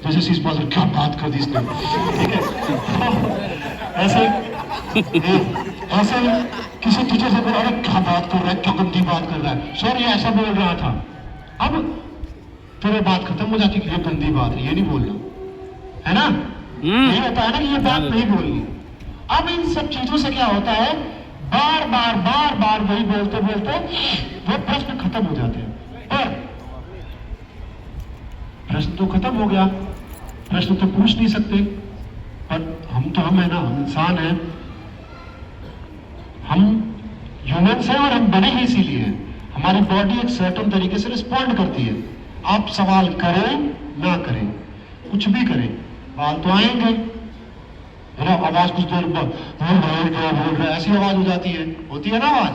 जैसे शीश बात क्या बात कर दी इसने, ठीक है। ऐसे ऐसे किसी टीचर से बोला, अरे क्या बात कर रहा है, क्या गंदी बात कर रहा है, सर ये ऐसा बोल रहा था। अब फिर बात खत्म हो जाती कि ये गंदी बात है, ये नहीं बोलना, है ना। यही होता है ना कि ये बात नहीं बोलनी। अब इन सब चीजों से क्या होता है, बार बार वही बोलते बोलते वो प्रश्न खत्म हो जाते हैं। पर प्रश्न तो खत्म हो गया, प्रश्न तो पूछ नहीं सकते, पर हम है ना, हम इंसान हैं, हम ह्यूमंस हैं और हम बने ही इसीलिए हैं। हमारी बॉडी एक सर्टेन तरीके से रिस्पॉन्ड करती है। आप सवाल करें ना करें, कुछ भी करें, बाल तो आएंगे, है ना। आवाज कुछ देर बाद बोल रहा है, ऐसी आवाज हो जाती है, होती है ना आवाज।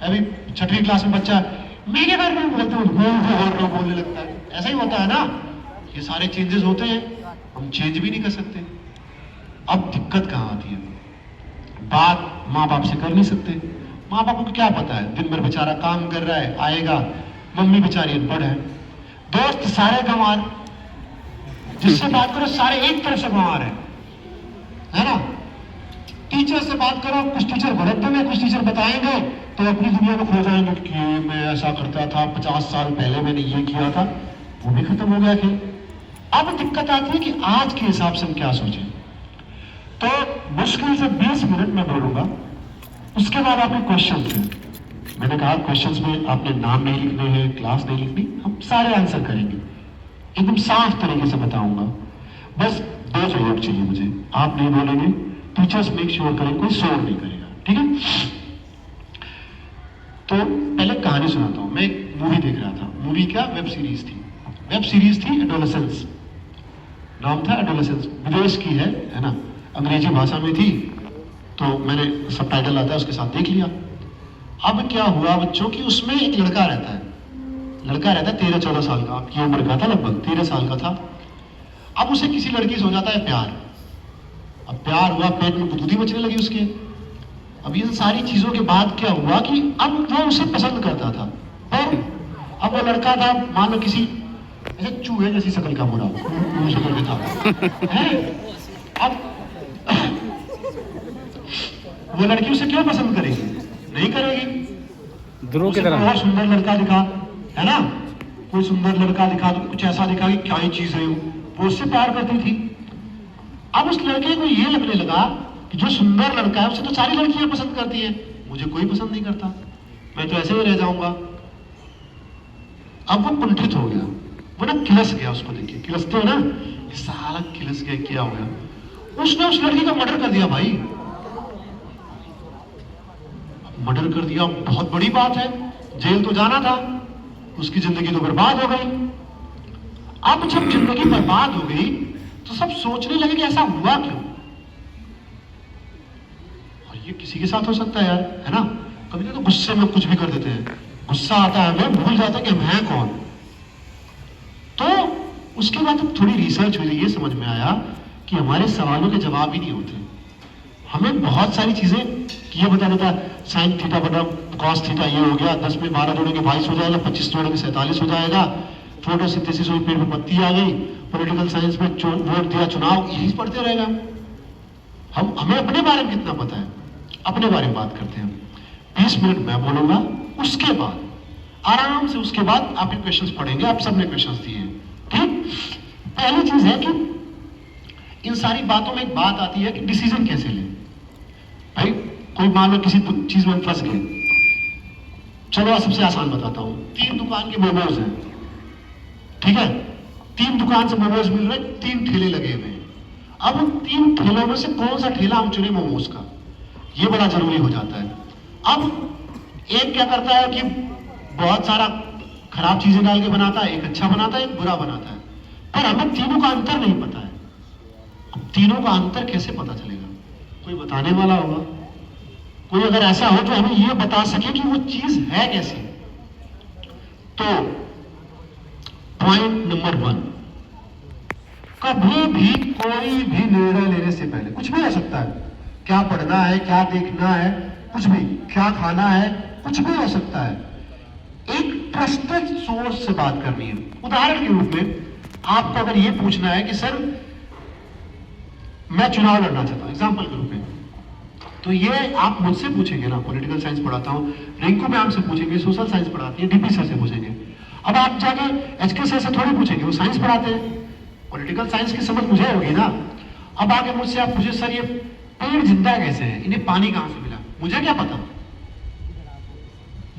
अभी 6वीं क्लास में बच्चा मेरे घर में बोलते हो बोलने लगता है, ऐसा ही होता है ना। ये सारे चेंजेस होते हैं, हम चेंज भी नहीं कर सकते। अब दिक्कत कहाँ आती है, बात माँ बाप से कर नहीं सकते। माँ बाप को क्या पता है, दिन भर बेचारा काम कर रहा है, आएगा, मम्मी बेचारी अनपढ़ है, दोस्त सारे गंवार, जिससे बात करो सारे एक तरफ से गंवार है ना। टीचर से बात करो, कुछ टीचर गलत देंगे, कुछ टीचर बताएंगे तो अपनी दुनिया में खो जाएंगे कि मैं ऐसा करता था, 50 साल पहले मैंने ये किया था, वो भी खत्म हो गया खेल। अब दिक्कत आती है कि आज के हिसाब से हम क्या सोचें। तो मुश्किल से 20 मिनट में बोलूंगा, उसके बाद आपके क्वेश्चन थे। मैंने कहा क्वेश्चंस में आपने नाम नहीं लिखने हैं, क्लास नहीं लिखनी, हम सारे आंसर करेंगे, एकदम साफ तरीके से बताऊंगा। बस 2 जवाब चाहिए मुझे, आप नहीं बोलेंगे, टीचर्स मेक श्योर करें कोई शोर नहीं करेगा, ठीक है। तो पहले कहानी सुनाता हूं। मैं एक मूवी देख रहा था, मूवी क्या, वेब सीरीज थी एडोलेसेंस, नाम था एडोलेसेंस, विदेश की है ना, अंग्रेजी भाषा में थी, तो मैंने सबटाइटल आता है उसके साथ देख लिया। अब क्या हुआ बच्चों की, उसमें एक लड़का रहता है 13-14 साल का, आपकी उम्र का था, लगभग 13 साल का था। अब उसे किसी लड़की से हो जाता है प्यार। अब प्यार हुआ, पेट में गुदगुदी मचने लगी उसके। अब ये सारी चीजों के बाद क्या हुआ कि अब वो उसे पसंद करता था, पर अब वो लड़का था, मान लो किसी ऐसे चूहे जैसी शक्ल का बुरा शक्ल में था, है। अब वो लड़की उसे क्यों पसंद करेगी, नहीं करेगी। ध्रुव की तरह बहुत सुंदर लड़का दिखा, है ना, कोई सुंदर लड़का दिखा तो कुछ ऐसा दिखा कि क्या ही चीज है वो उससे प्यार करती थी। अब उस लड़के को ये लगने लगा कि जो सुंदर लड़का है उसे तो सारी लड़कियां पसंद करती है, मुझे कोई पसंद नहीं करता, मैं तो ऐसे ही रह जाऊंगा। अब वो कुंठित हो गया, वो ना किलस गया, उसको देखिए किलसते हो ना, सारा किलस गया, क्या हो गया, उसने उस लड़की का मर्डर कर दिया भाई, मर्डर कर दिया, बहुत बड़ी बात है, जेल तो जाना था, उसकी जिंदगी तो बर्बाद हो गई। अब जब जिंदगी बर्बाद हो गई तो सब सोचने लगे कि ऐसा हुआ क्यों, और ये किसी के साथ हो सकता है यार, है ना। कभी तो गुस्से में कुछ भी कर देते हैं, गुस्सा आता है हमें, भूल जाते हैं कि हम हैं कौन। तो उसके बाद जब थोड़ी रिसर्च हुई, ये समझ में आया कि हमारे सवालों के जवाब ही नहीं होते। हमें बहुत सारी चीजें ये बता देता है, साइन थीटा बटा कॉस थीटा ये हो गया, 10 में 12 जोड़ेंगे 22 हो जाएगा, 25 जोड़ेंगे 47 हो जाएगा, फोटोसिंथेसिस हुई, पेड़ में पत्ती आ गई, पॉलिटिकल साइंस में वोट दिया, चुनाव, यही पढ़ते रहेगा। हमें अपने बारे में कितना पता है, अपने बारे में बात करते हैं। 20 मिनट मैं बोलूंगा, उसके बाद आराम से, उसके बाद आपके क्वेश्चंस पढ़ेंगे, आप सबने क्वेश्चंस दिए हैं, ठीक। पहली चीज है कि इन सारी बातों में एक बात आती है कि डिसीजन कैसे लें। भाई कोई मान लो किसी चीज में फंस गए, चलो सबसे आसान बताता हूं, 3 दुकान के मोमोज हैं, ठीक है, 3 दुकान से मोमोज मिल रहे, 3 ठेले लगे हुए हैं। अब उन 3 ठेलों में से कौन सा ठेला हम चुने मोमोज का, ये बड़ा जरूरी हो जाता है। अब एक क्या करता है कि बहुत सारा खराब चीजें डाल के बनाता है, एक अच्छा बनाता है, एक बुरा बनाता है, पर हमें तीनों का अंतर नहीं पता है। अब तीनों का अंतर कैसे पता चलेगा, कोई बताने वाला होगा, कोई अगर ऐसा हो तो हमें यह बता सके कि वो चीज है कैसी। तो पॉइंट नंबर 1, कभी भी कोई भी निर्णय लेने से पहले, कुछ भी हो सकता है, क्या पढ़ना है, क्या देखना है, कुछ भी, क्या खाना है, कुछ भी हो सकता है, एक ट्रस्टेड सोर्स से बात करनी है। उदाहरण के रूप में आपको अगर ये पूछना है कि सर मैं चुनाव लड़ना चाहता हूं, एग्जाम्पल के रूप में, तो ये आप मुझसे पूछेंगे ना, पॉलिटिकल साइंस पढ़ाता हूं, रिंकू मैम से पूछेंगे, सोशल साइंस पढ़ाती है, डीपी सर से पूछेंगे। अब आप जाके एचके सर से थोड़ी पूछेंगे, वो साइंस पढ़ाते हैं, पॉलिटिकल साइंस की समझ मुझे होगी ना। अब आगे मुझसे आप पूछे सर ये पेड़ जिंदा कैसे है, इन्हें पानी कहां से मिला, मुझे क्या पता,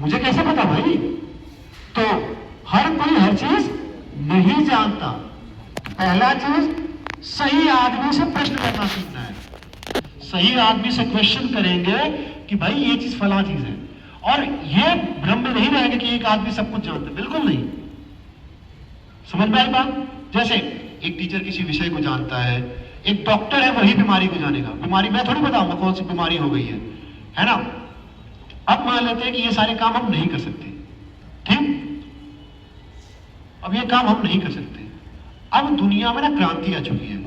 मुझे कैसे पता भाई। तो हर कोई हर चीज नहीं जानता। पहला चीज, सही आदमी से प्रश्न करना सीखना है। सही आदमी से क्वेश्चन करेंगे कि भाई ये चीज फला चीज है, और ये भ्रम में नहीं रहेंगे कि एक आदमी सब कुछ जानता है, बिल्कुल नहीं। समझ में आई बात? जैसे एक टीचर किसी विषय को जानता है, एक डॉक्टर है वही बीमारी को जानेगा, बीमारी मैं थोड़ी बताऊंगा कौन सी बीमारी हो गई है ना। अब मान लेते हैं कि ये सारे काम हम नहीं कर सकते, ठीक, अब ये काम हम नहीं कर सकते। अब दुनिया में ना क्रांति आ चुकी है,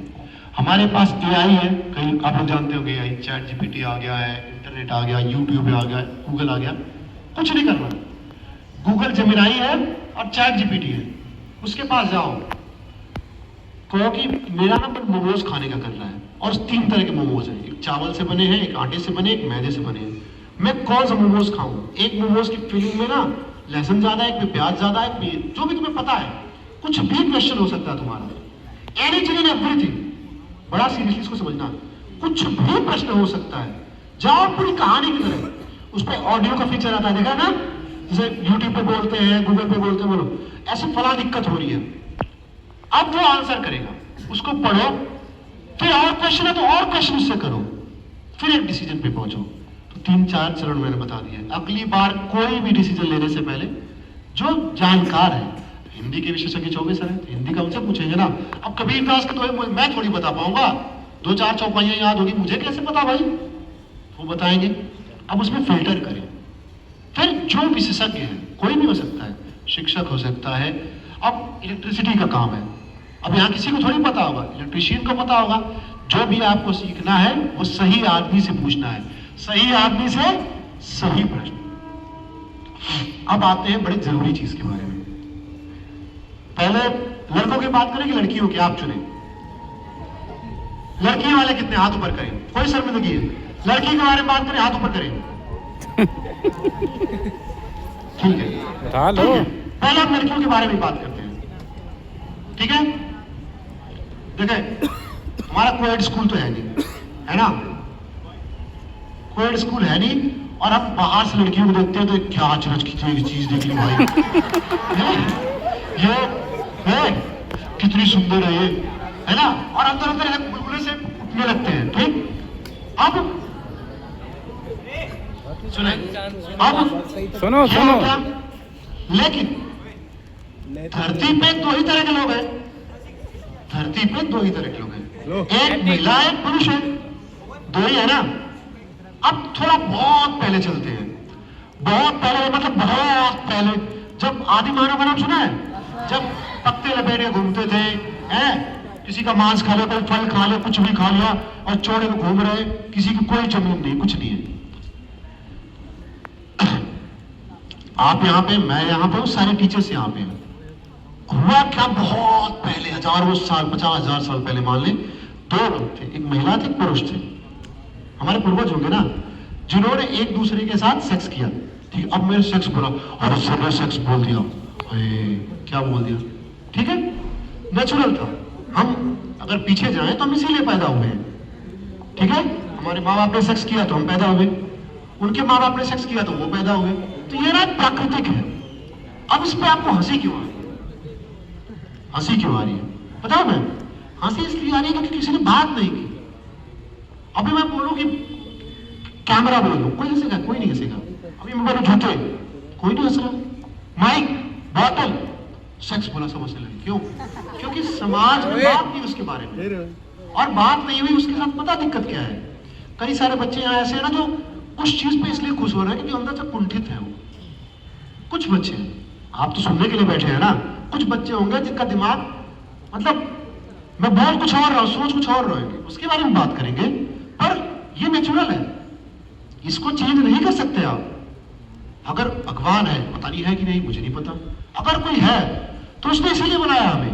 हमारे पास एआई है, कहीं आप लोग जानते होंगे एआई, चैट जीपीटी आ गया है, इंटरनेट आ गया, यूट्यूब आ गया, गूगल आ गया, कुछ नहीं करना, गूगल जेमिनाई है और चैट जीपीटी है, उसके पास जाओ, कहो कि मेरा ना मन मोमोज खाने का कर रहा है, और 3 तरह के मोमोज हैं, एक चावल से बने हैं, एक आटे से बने, एक मैदे से बने हैं, मैं कौन सा मोमोज खाऊं? एक मोमोज की फीलिंग में ना लहसुन ज्यादा है, एक में प्याज ज्यादा है, जो भी तुम्हें पता है, कुछ भी क्वेश्चन हो सकता है तुम्हारा, एनीथिंग एंड एवरीथिंग, बड़ा सीरियसली इसको समझना, कुछ भी प्रश्न हो सकता है। जाओ पूरी कहानी की तरह, उस पर ऑडियो का फीचर आता है, देखा ना, जैसे यूट्यूब पे बोलते हैं, गूगल पे बोलते हैं, बोलो ऐसे फला दिक्कत हो रही है, अब वो आंसर करेगा, उसको पढ़ो, फिर और क्वेश्चन है तो और क्वेश्चन उससे करो, फिर एक डिसीजन पे पहुंचो। तो 3-4 चरण मैंने बता दिए। अगली बार कोई भी डिसीजन लेने से पहले जो जानकार है, हिंदी के विशेषज्ञ 24 है, हिंदी का उनसे पूछेंगे ना। अब कबीरदास के तो मैं थोड़ी बता पाऊंगा, 2-4 चौपाइयां याद होगी, मुझे कैसे पता भाई, वो बताएंगे। अब उसमें फिल्टर करें, फिर जो विशेषज्ञ है, कोई भी हो सकता है, शिक्षक हो सकता है, अब इलेक्ट्रिसिटी का काम है, अब यहाँ किसी को थोड़ी पता होगा, इलेक्ट्रिशियन को पता होगा। जो भी आपको सीखना है वो सही आदमी से पूछना है, सही आदमी से सही प्रश्न। अब आते हैं बड़ी जरूरी चीज के बारे में। पहले लड़कों की बात करें कि लड़कियों की, आप चुने। लड़की वाले कितने हाथ ऊपर करें, कोई शर्मिंदगी है। लड़की के बारे में बात करें, हाथ ऊपर करें, ठीक है, पहले हम लड़कियों के बारे में बात करते हैं, ठीक है। देखिए हमारा कोएड स्कूल तो है नहीं, है ना, कोएड स्कूल है नहीं, और हम बाहर से लड़कियों को देखते हैं तो क्या अचरज की चीज देख ली भाई, ये कितनी सुंदर है ये, है ना, और अंदर अंदर बुलबुले से उठने लगते हैं, ठीक। अब सुनो क्या, लेकिन धरती पे 2 ही तरह के लोग हैं, धरती पे 2 ही तरह के लोग हैं, एक महिला एक पुरुष है, 2 ही है ना। अब थोड़ा बहुत पहले चलते हैं, बहुत पहले मतलब बहुत पहले, जब आदि मानव का नाम सुना है, जब पत्ते लपेट के घूमते थे, हैं, किसी का मांस खा लिया, कोई फल खा लिया, कुछ भी खा लिया, और चौड़े में घूम रहे, किसी की कोई जमीन नहीं, कुछ नहीं है। आप यहाँ पे, मैं यहाँ पे हूँ, सारे टीचर्स यहाँ पे हैं। हुआ क्या, बहुत पहले, हजारों साल, 50,000 साल पहले मान लें, 2 लोग थे, एक महिला थी, एक पुरुष थे, हमारे पूर्वज होंगे ना, जिन्होंने एक दूसरे के साथ सेक्स किया, ठीक। अब मैंने सेक्स बोला और उसने सेक्स बोल दिया, क्या बोल दिया, ठीक है, नेचुरल था। हम अगर पीछे जाएं तो हम इसीलिए पैदा हुए हैं, ठीक है। हमारे माँ बाप ने सेक्स किया तो हम पैदा हुए, उनके माँ बाप ने सेक्स किया तो वो पैदा हुए, तो ये ना प्राकृतिक है। अब इस पे आपको हंसी क्यों आ रही है, हंसी क्यों आ रही है बताओ। मैं हंसी इसलिए आ रही है क्योंकि किसी ने बात नहीं की। अभी मैं बोलूं कि कैमरा बोल दो, कोई हंसेगा, कोई नहीं हंसेगा। अभी मैं बोलूं झूठे, कोई नहीं हंस रहा। माइक, बॉटल, सेक्स बोला सब हंसने लगे, क्यों? क्योंकि समाज में बात नहीं उसके बारे में, और बात नहीं हुई उसके साथ, पता दिक्कत क्या है। कई सारे बच्चे यहाँ ऐसे हैं ना जो उस चीज पे इसलिए खुश हो रहे हैं क्योंकि अंदर से कुंठित है वो। कुछ बच्चे, आप तो सुनने के लिए बैठे हैं ना, कुछ बच्चे होंगे जिनका दिमाग, मतलब मैं बोल कुछ और रहा हूं, सोच कुछ और रहेंगे, उसके बारे में बात करेंगे, पर ये नेचुरल है, इसको चेंज नहीं कर सकते आप। अगर भगवान है, पता नहीं है कि नहीं, मुझे नहीं पता, अगर कोई है तो उसने इसीलिए बनाया हमें,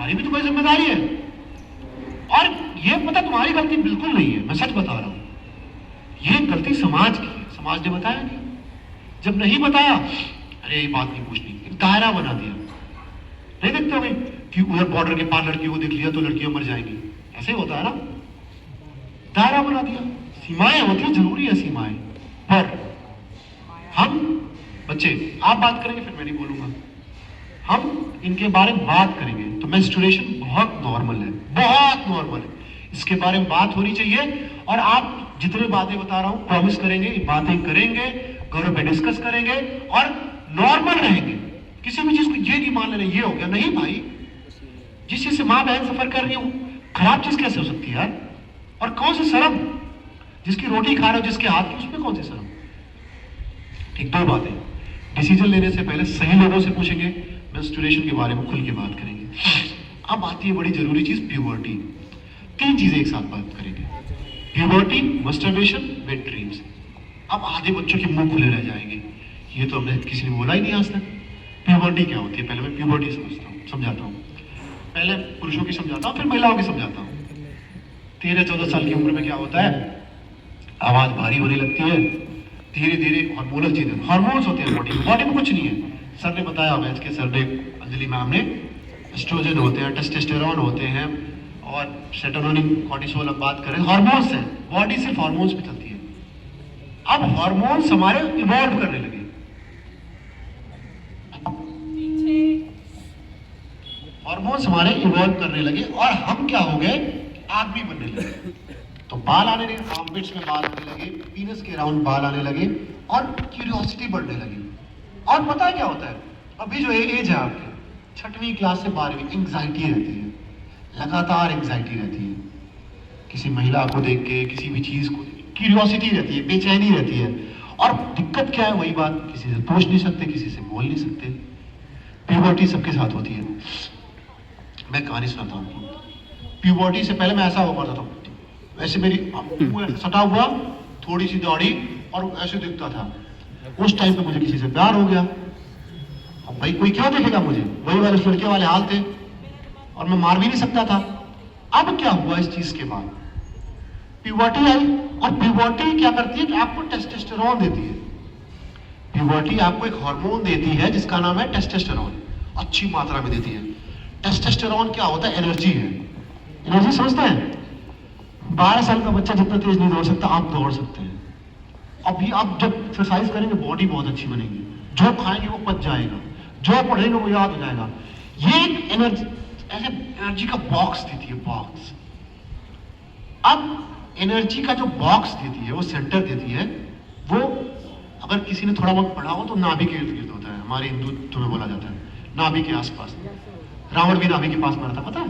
तुम्हारी भी तो कोई जिम्मेदारी है। और ये पता तुम्हारी गलती बिल्कुल नहीं है, मैं सच बता रहा हूं, ये गलती समाज की है। समाज ने बताया नहीं, जब नहीं बताया, अरे ये बात नहीं पूछनी, एक दायरा बना दिया। नहीं देखते हो कि उधर बॉर्डर के पार लड़कियों को देख लिया तो लड़कियां मर जाएंगी, ऐसे ही होता है ना। दायरा बना दिया, सीमाएं होती है, जरूरी है सीमाएं, पर हम बच्चे, आप बात करेंगे फिर मैं नहीं बोलूंगा, हम इनके बारे में बात करेंगे। तो मेंस्ट्रुएशन बहुत नॉर्मल है, बहुत नॉर्मल है, इसके बारे में बात होनी चाहिए। और आप जितने बातें बता रहा हूं प्रॉमिस करेंगे, ये बातें करेंगे, घरों पे डिस्कस करेंगे और नॉर्मल रहेंगे। किसी भी चीज को ये नहीं मान लेना ये हो गया, नहीं भाई, जिस चीज से माँ बहन सफर कर रही हो, खराब चीज कैसे हो सकती है यार। और कौन सी शर्म, जिसकी रोटी खा रहे हो जिसके हाथ की, उसमें कौन सी शर्म। ठीक, दो बातें, डिसीजन लेने से पहले सही लोगों से पूछेंगे, मेंस्ट्रुएशन के बारे में खुल के बात करेंगे। अब आती है बड़ी जरूरी चीज, प्यूबर्टी। तीन चीजें एक साथ बात करेंगे, प्यूबर्टी, मस्टरबेशन, वेट ड्रीम्स। अब आधे बच्चों के मुंह खुले रह जाएंगे, ये तो हमने किसी ने बोला ही नहीं आज तक। प्यूबर्टी क्या होती है, पहले मैं प्यूबर्टी समझाता हूँ। पहले पुरुषों की समझाता हूँ, फिर महिलाओं की समझाता हूँ। 13-14 साल की उम्र में क्या होता है, आवाज भारी होने लगती है, धीरे धीरे हार्मोनल चेंज, हार्मोन्स होते हैं बॉडी में कुछ नहीं है। सर ने बताया होगा, इसके सर ने, अंजलि मैम ने, एस्ट्रोजन होते हैं, टेस्टोस्टेरोन होते हैं और सेरोटोनिन, कॉर्टिसोल। अब बात करें, हार्मोन्स हैं, बॉडी सिर्फ हार्मोन्स पे चलती है। अब हार्मोन्स हमारे इवॉल्व करने लगे, हार्मोन्स हमारे इवॉल्व करने लगे और हम क्या हो गए, आदमी बनने लगे। तो बाल आने लगे, आर्मपिट्स में बाल आने लगे, पीनस के राउंड बाल आने लगे और क्यूरियोसिटी बढ़ने लगी। और पता है क्या होता है, अभी जो एज है आपके 6वीं क्लास से 12वीं, एंग्जाइटी रहती है, लगातार एंग्जाइटी रहती है, किसी महिला को देख के, किसी भी चीज को, क्यूरियोसिटी रहती है, बेचैनी रहती है। और दिक्कत क्या है, वही बात, किसी से पूछ नहीं सकते, किसी से बोल नहीं सकते। प्यूबर्टी सबके साथ होती है। मैं कहानी सुनाता हूँ। प्यूबर्टी से पहले मैं ऐसा हुआ करता था, वैसे मेरी मुंह ऐसे सटा हुआ, थोड़ी सी दाढ़ी और ऐसे दिखता था। उस टाइम पे मुझे किसी से प्यार हो गया। अब भाई कोई क्यों देखेगा मुझे, वही वाले लड़के वाले हाल थे और मैं मार भी नहीं सकता था। अब क्या हुआ इस चीज के बाद, प्यूबर्टी आई। और प्यूबर्टी क्या करती है कि आपको टेस्टोस्टेरोन देती है। प्यूबर्टी आपको एक हार्मोन देती है जिसका नाम है टेस्टोस्टेरोन, अच्छी मात्रा में देती है। टेस्टोस्टेरोन क्या होता है, एनर्जी है। एनर्जी समझते हैं, 12 साल का बच्चा जितना तेज नहीं दौड़ सकता, आप दौड़ सकते हैं। अभी आप जब एक्सरसाइज करेंगे बॉडी बहुत अच्छी बनेगी, जो खाएंगे वो पच जाएगा, जो पढ़ेंगे वो याद हो जाएगा। ये एक एनर्जी, ऐसे एनर्जी का बॉक्स देती है, बॉक्स। अब एनर्जी का जो बॉक्स देती है, वो सेंटर देती है, वो अगर किसी ने थोड़ा बहुत पढ़ा हो तो नाभि के इर्द गिर्द होता है, हमारे हिंदुत्व में बोला जाता है, नाभि के आसपास। रावण भी नाभि के पास मारा था, पता है,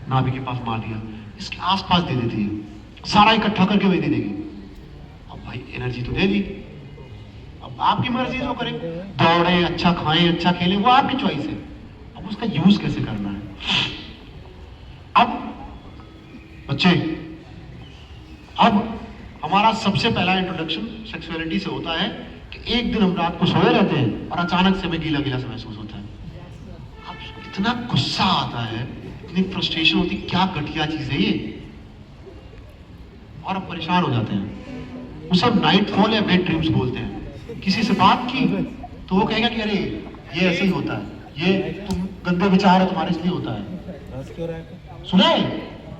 नाभि के पास मार दिया। इसके आसपास दे देती है, सारा इकट्ठा करके वही दे देगी। अब भाई एनर्जी तो दे दी, अब आपकी मर्जी जो करें, दौड़े, अच्छा खाएं, अच्छा खेलें, वो आपकी चॉइस है। अब उसका यूज कैसे करना है। अब बच्चे, अब हमारा सबसे पहला इंट्रोडक्शन सेक्सुअलिटी से होता है कि एक दिन हम रात को सोए रहते हैं और अचानक से हमें गीला गीला सा महसूस होता है। अब इतना गुस्सा आता है, इतनी फ्रस्ट्रेशन होती, क्या घटिया चीज है ये, और अब परेशान हो जाते हैं। उसे नाइट फॉल या वेट ड्रीम्स बोलते हैं। किसी से बात की तो वो कहेगा कि अरे ये ऐसे ही होता है, ये तुम गंदे विचार है तुम्हारे इसलिए होता है। सुना है,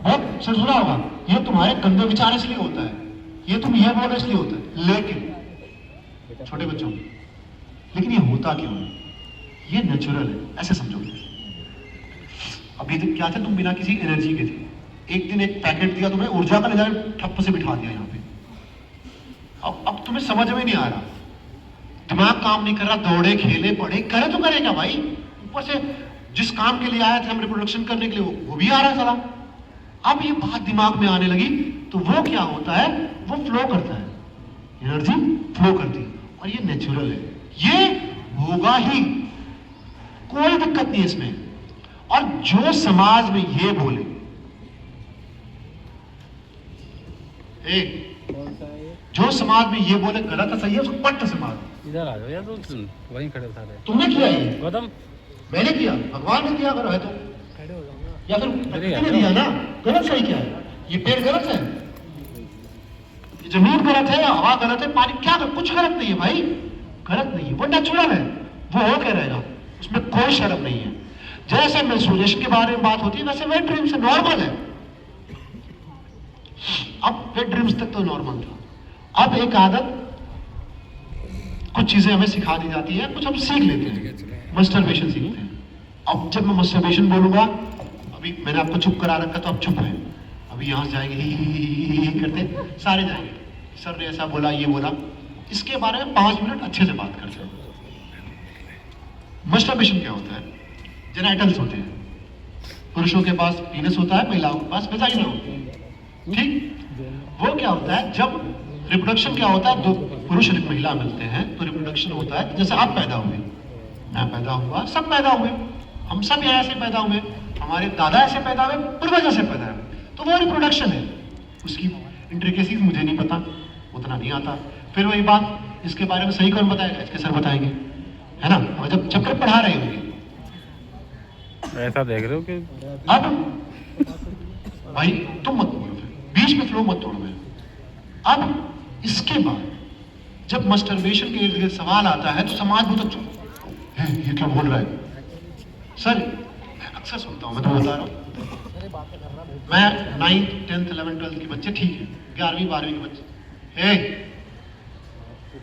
बहुत से सुना होगा, ये तुम्हारे गंदे विचार इसलिए होता है, ये तुम ये बोलो इसलिए होता है। लेकिन छोटे बच्चों, लेकिन ये होता क्यों है, ये नेचुरल है, ऐसे समझो। अभी तक क्या थे तुम, बिना किसी एनर्जी के थे, एक दिन एक पैकेट दिया तुम्हें ऊर्जा का, ले जाकर ठप्प से बिठा दिया यहाँ पे। अब तुम्हें समझ में नहीं आ रहा, दिमाग काम नहीं कर रहा, दौड़े, खेले, पढ़े, करे तो करेगा भाई, ऊपर से जिस काम के लिए आए थे हम रिप्रोडक्शन करने के लिए, वो भी आ रहा है साला। अब ये बात दिमाग में आने लगी तो वो क्या होता है, वो फ्लो करता है, एनर्जी फ्लो करती है, और ये नेचुरल है, ये होगा ही, कोई दिक्कत नहीं इसमें। और जो समाज में ये बोले, जो समाज में ये बोले गलत है, सही है, उसको पट्ट से मारो। इधर आ जाओ यार, तो वहीं खड़े सारे। तुमने किया है, गौतम, मैंने किया, भगवान ने किया, अगर है तो खड़े हो जाओ ना। या फिर प्रकृति ने दिया ना, गलत सही क्या है? ये पेड़ गलत है, ये जमीन गलत है, हवा गलत है, पानी क्या गलत? कुछ गलत नहीं है भाई, गलत नहीं है, वो नेचुरल है, वो हो के रहेगा, उसमें कोई शर्म नहीं है। जैसे मेंस्ट्रुएशन के बारे में बात होती है वैसे वेट ड्रीम्स से नॉर्मल है। अब वेट ड्रीम्स तक तो नॉर्मल था, अब एक आदत, कुछ चीजें हमें सिखा दी जाती है, कुछ हम सीख लेते हैं, मस्टरबेशन सीखते हैं। अब जब मैं मस्टरबेशन बोलूंगा, अभी मैंने आपको चुप करा रखा तो आप चुप हैं, अभी यहां से जाएंगे ही करते सारे जाएंगे, सर ने ऐसा बोला, ये बोला, इसके बारे में 5 मिनट अच्छे से बात करते हैं। मस्टरबेशन क्या होता है? जेनिटल्स होते हैं, पुरुषों के पास पीनस होता है, महिलाओं के पास वेजाइना होती है, ठीक? वो क्या होता है, जब रिप्रोडक्शन क्या होता है, दो पुरुष और एक महिला मिलते हैं तो रिप्रोडक्शन होता है। जैसे आप पैदा हुए, मैं पैदा हुआ, सब पैदा हुए, हम सब यहाँ ऐसे पैदा हुए, हमारे दादा ऐसे पैदा हुए, पूर्वज ऐसे पैदा हुए, तो वो रिप्रोडक्शन है। उसकी इंट्रिकेसीज मुझे नहीं पता, उतना नहीं आता। फिर वही बात, इसके बारे में सही कौन बताएगा? इसके सर बताएंगे, है ना? और जब चक्कर पढ़ा रहे होंगे, ऐसा देख रहे हो कि अब भाई तुम मत बोलो, फिर बीच में फ्लो मत तोड़ो मेरा। अब इसके बाद जब मस्टरबेशन के इर्द गिर्द सवाल आता है तो समाज बहुत अच्छा, ये क्या बोल रहा है सर? मैं अक्सर सुनता हूँ, मैं तो बता रहा हूँ, मैं 9th 10th 11th 12th के बच्चे ठीक है, 11वीं 12वीं के बच्चे,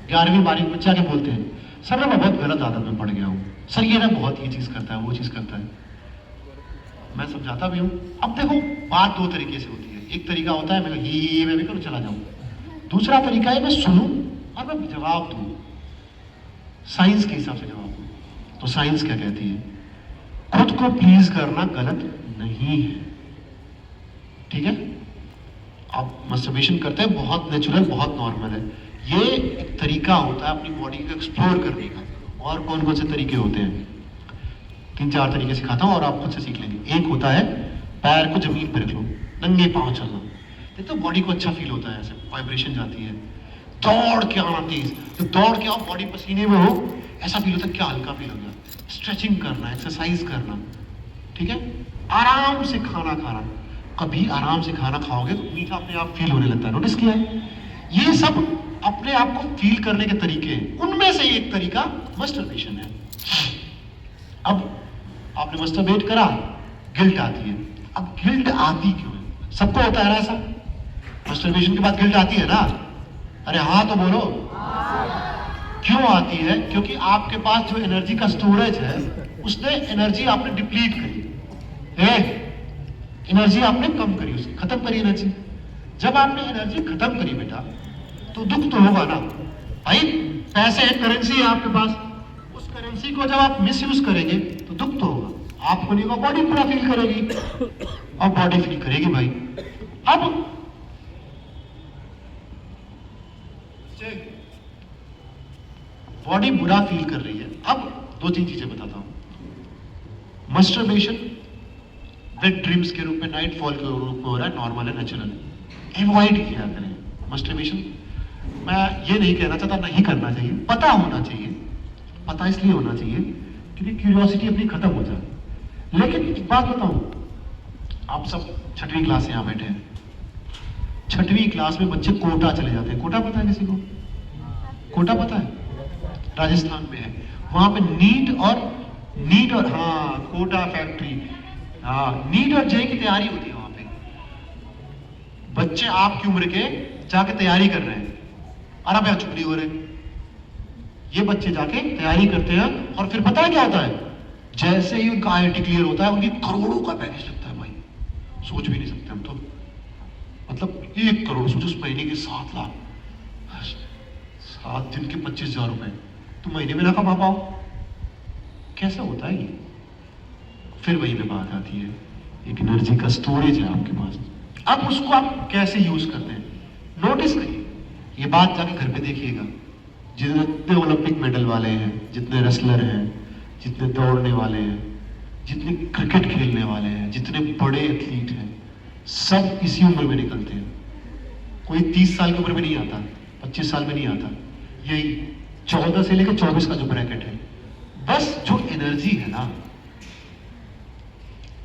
11वीं 12वीं के बच्चे आके बोलते हैं, सर मैं बहुत गलत आदत में पड़ गया हूँ, सर ये ना बहुत ये चीज करता है, वो चीज करता है। मैं समझाता भी हूँ। अब देखो, बात 2 तरीके से होती है। एक तरीका होता है मैं भी करूँ, चला जाऊँ। दूसरा तरीका है मैं सुनूं और मैं जवाब दूं, साइंस के हिसाब से जवाब दूं। तो साइंस क्या कहती है? खुद को प्लीज करना गलत नहीं है, ठीक है? आप मस्टरबेशन करते हैं, बहुत नेचुरल, बहुत नॉर्मल है। ये एक तरीका होता है अपनी बॉडी को एक्सप्लोर करने का। और कौन कौन से तरीके होते हैं? 3-4 तरीके सिखाता हूं और आप खुद से सीख लेंगे। एक होता है पैर को जमीन पर रख लो, नंगे पांव चलना, तो बॉडी को अच्छा फील होता है, ऐसे वाइब्रेशन जाती है। दौड़ के आना तेज, तो दौड़ के आओ, बॉडी पसीने में हो, ऐसा फील होता है, क्या हल्का फील हो गया। स्ट्रेचिंग करना, एक्सरसाइज करना, ठीक है? आराम से खाना खाना, कभी आराम से खाना खाओगे तो मीठा अपने आप फील होने लगता है, नोटिस किया है? ये सब अपने आप को फील करने के तरीके हैं, उनमें से एक तरीका मस्टरबेशन है। अब आपने मस्टरबेट करा, गिल्ट आती है। अब गिल्ट आती क्यों है? सबको होता है ना ऐसा? मस्टरबेशन के बाद गिल्ट आती है ना? अरे हाँ तो बोलो, क्यों आती है? क्योंकि आपके पास जो एनर्जी का स्टोरेज है, उसने एनर्जी आपने डिप्लीट करी, एनर्जी आपने कम करी, उसकी खत्म करी एनर्जी। जब आपने एनर्जी खत्म करी बेटा, तो दुख तो होगा ना भाई। पैसे है, करेंसी है आपके पास, उस करेंसी को जब आप मिस यूज करेंगे तो दुख तो होगा, आपको नहीं होगा, बॉडी पूरा फील करेगी, और बॉडी फील करेगी भाई। अब बॉडी बुरा फील कर रही है। अब 2-3 चीजें बताता हूं। मस्टरबेशन वेट ड्रीम्स के रूप में, नाइट फॉल के रूप में हो रहा है, नॉर्मल है, नेचुरल है, अवॉइड किया करें मस्टरबेशन। मैं ये नहीं कहना चाहता नहीं करना चाहिए, पता होना चाहिए, पता इसलिए होना चाहिए क्योंकि क्यूरियोसिटी अपनी खत्म हो जाए। लेकिन एक बात बताऊं, आप सब 6वीं क्लास से यहां बैठे हैं, 6वीं क्लास में बच्चे कोटा चले जाते हैं। कोटा पता है किसी को? कोटा पता है? राजस्थान में है। वहां पे नीट और हाँ, कोटा फैक्ट्री, हाँ, नीट और जेई की तैयारी होती है वहां पे। बच्चे आपकी उम्र के जाके तैयारी कर रहे हैं, और अब चुप नहीं हो रहे। ये बच्चे जाके तैयारी करते हैं और फिर पता है क्या होता है? जैसे ही उनका IIT क्लियर होता है, उनकी करोड़ों का पैकेज लगता है भाई, सोच भी नहीं सकते हम तो। मतलब 1 करोड़, सोचो उस महीने के 7 लाख, 7 दिन के 25,000 रुपए, तो महीने में ना कमा पाओ, कैसे होता है ये? फिर वही पे बात आती है, एक एनर्जी का स्टोरेज है आपके पास, अब उसको आप कैसे यूज करते हैं, नोटिस करिए। ये बात जाके घर पे देखिएगा। जितने ओलंपिक मेडल वाले हैं, जितने रेसलर हैं, जितने दौड़ने वाले हैं, जितने क्रिकेट खेलने वाले हैं, जितने बड़े एथलीट हैं, सब इसी उम्र में निकलते हैं। कोई 30 साल की उम्र में नहीं आता, 25 साल में नहीं आता, यही 14 से लेकर 24 का जो ब्रैकेट है। बस जो एनर्जी है ना,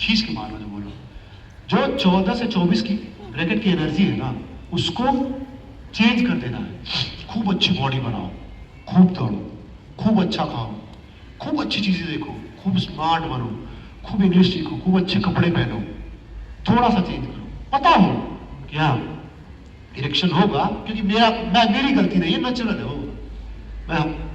खींच के मारना जो बोलो। जो 14 से 24 की ब्रैकेट की एनर्जी है ना, उसको चेंज कर देना है। खूब अच्छी बॉडी बनाओ, खूब दौड़ो, खूब अच्छा खाओ, खूब अच्छी चीजें देखो, खूब स्मार्ट बनो, खूब इंग्लिश सीखो, खूब अच्छे कपड़े पहनो, थोड़ा सा चेंज करो। पता हो क्या इरेक्शन होगा, क्योंकि मेरी गलती नहीं है, नेचुरल है वो। मैं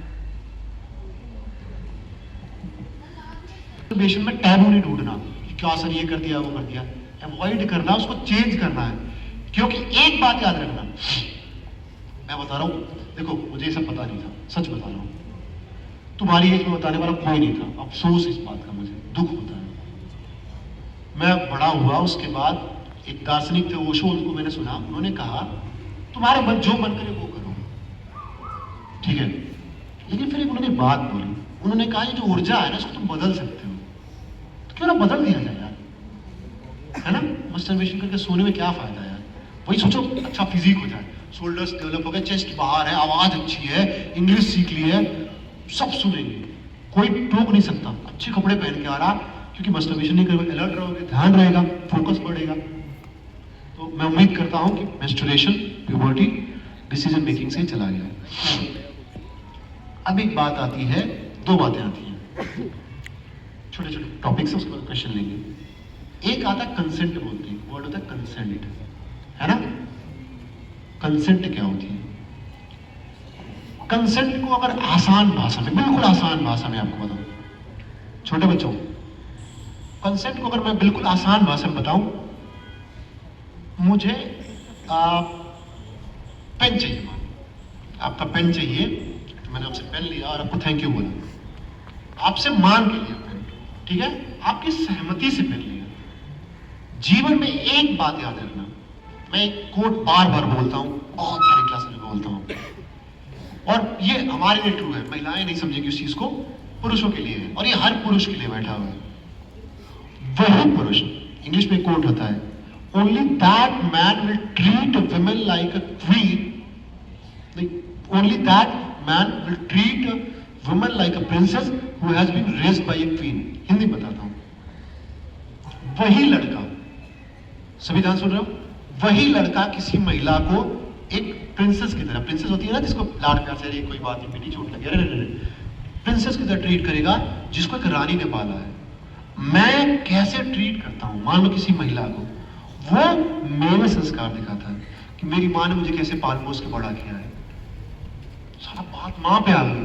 में टैबू नहीं ढूंढना कि क्या सर ये कर दिया वो कर दिया, अवॉइड करना, उसको चेंज करना है। क्योंकि एक बात याद रखना, मैं बता रहा हूं, देखो मुझे ये सब पता नहीं था, सच बता रहा हूं, तुम्हारी एज में बताने वाला कोई नहीं था। अफसोस इस बात का मुझे दुख होता है। मैं बड़ा हुआ, उसके बाद एक दार्शनिक थे ओशो, उनको मैंने सुना, उन्होंने कहा तुम्हारे मन जो मन करे वो करो, ठीक है। लेकिन फिर उन्होंने बात बोली, उन्होंने कहा ये जो ऊर्जा है ना, इसको तुम बदल सकते हो, तो क्यों ना बदल दिया जाए यार, है ना। मस्टरबेशन करके सोने में क्या फायदा है यार। वही सोचो, अच्छा फिजिक हो जाए, शोल्डर्स डेवलप हो गए, चेस्ट बाहर है, आवाज अच्छी है, इंग्लिश सीख ली है, सब सुनेंगे, कोई टोक नहीं सकता। अच्छे कपड़े पहन के आ रहा, क्योंकि मस्टरबेशन नहीं करोगे, अलर्ट रहोगे, ध्यान रहेगा, फोकस बढ़ेगा। तो मैं उम्मीद करता हूं कि मेंस्ट्रुएशन, प्यूबर्टी डिसीजन मेकिंग से चला गया। अब एक बात आती है, दो बातें आती हैं, छोटे छोटे टॉपिक से उसको क्वेश्चन लेंगे। एक आता है कंसेंट, बोलते हैं वर्ड होता है कंसेंट, है ना। कंसेंट क्या होती है? कंसेंट को अगर आसान भाषा में, बिल्कुल आसान भाषा में आपको बताऊं, छोटे बच्चों, कंसेंट को अगर मैं बिल्कुल आसान भाषा में बताऊं, मुझे पेन चाहिए, आपका पेन चाहिए, तो मैंने आपसे पेन लिया और आपको थैंक यू बोला, आपसे मांग के लिया पेन, ठीक है, आपकी सहमति से पेन लिया। जीवन में एक बात याद रखना, मैं एक कोट बार बार बोलता हूं, बहुत सारी क्लास में बोलता हूं, और ये हमारे लिए ट्रू है, महिलाएं नहीं समझेंगी उस चीज को, पुरुषों के लिए है, और ये हर पुरुष के लिए बैठा हुआ है। वही पुरुष, इंग्लिश में कोट होता है, only that man will treat a woman like a queen, only that man will treat a woman like a princess who has been raised by a queen। Hindi बताता हूं, वही लड़का, सभी ध्यान सुन रहे हो, वही लड़का किसी महिला को एक प्रिंसेस की तरह, प्रिंसेस होती है ना जिसको लाड प्यार से, कोई बात नहीं, चोट लगी, अरे प्रिंसेस की तरह ट्रीट करेगा, जिसको एक रानी ने पाला है। मैं कैसे ट्रीट करता हूं, मान लो किसी महिला को, वो मेरे संस्कार दिखाता है कि मेरी माँ ने मुझे कैसे पाल पोस के बड़ा किया है। सारा बात माँ पे आ गई,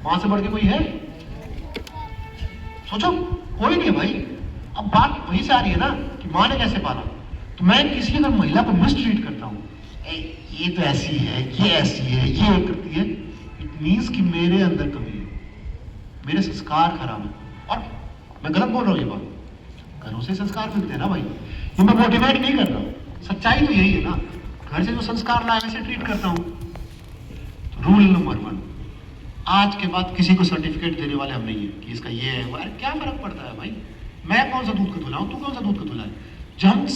माँ से बढ़ के कोई है? सोचो, कोई नहीं है भाई। अब बात वहीं से आ रही है ना कि माँ ने कैसे पाला। तो मैं किसी अगर महिला को मिसट्रीट करता हूँ, ये तो ऐसी है, ये ऐसी है, ये करती है, इट मीन्स कि मेरे अंदर कमी है, मेरे संस्कार खराब है। और मैं गलत बोल रहा हूँ ये बात, घरों से संस्कार मिलते हैं ना भाई, ये मैं मोटिवेट नहीं कर रहा हूं, सच्चाई तो यही है ना। घर से जो संस्कार लाए वैसे ट्रीट करता हूं। तो रूल नंबर 1, आज के बाद किसी को सर्टिफिकेट देने वाले हम नहीं है कि इसका ये है, अरे क्या फर्क पड़ता है भाई, मैं कौन सा दूध का धुला हूं, तू कौन सा दूध का धुला है। जब हम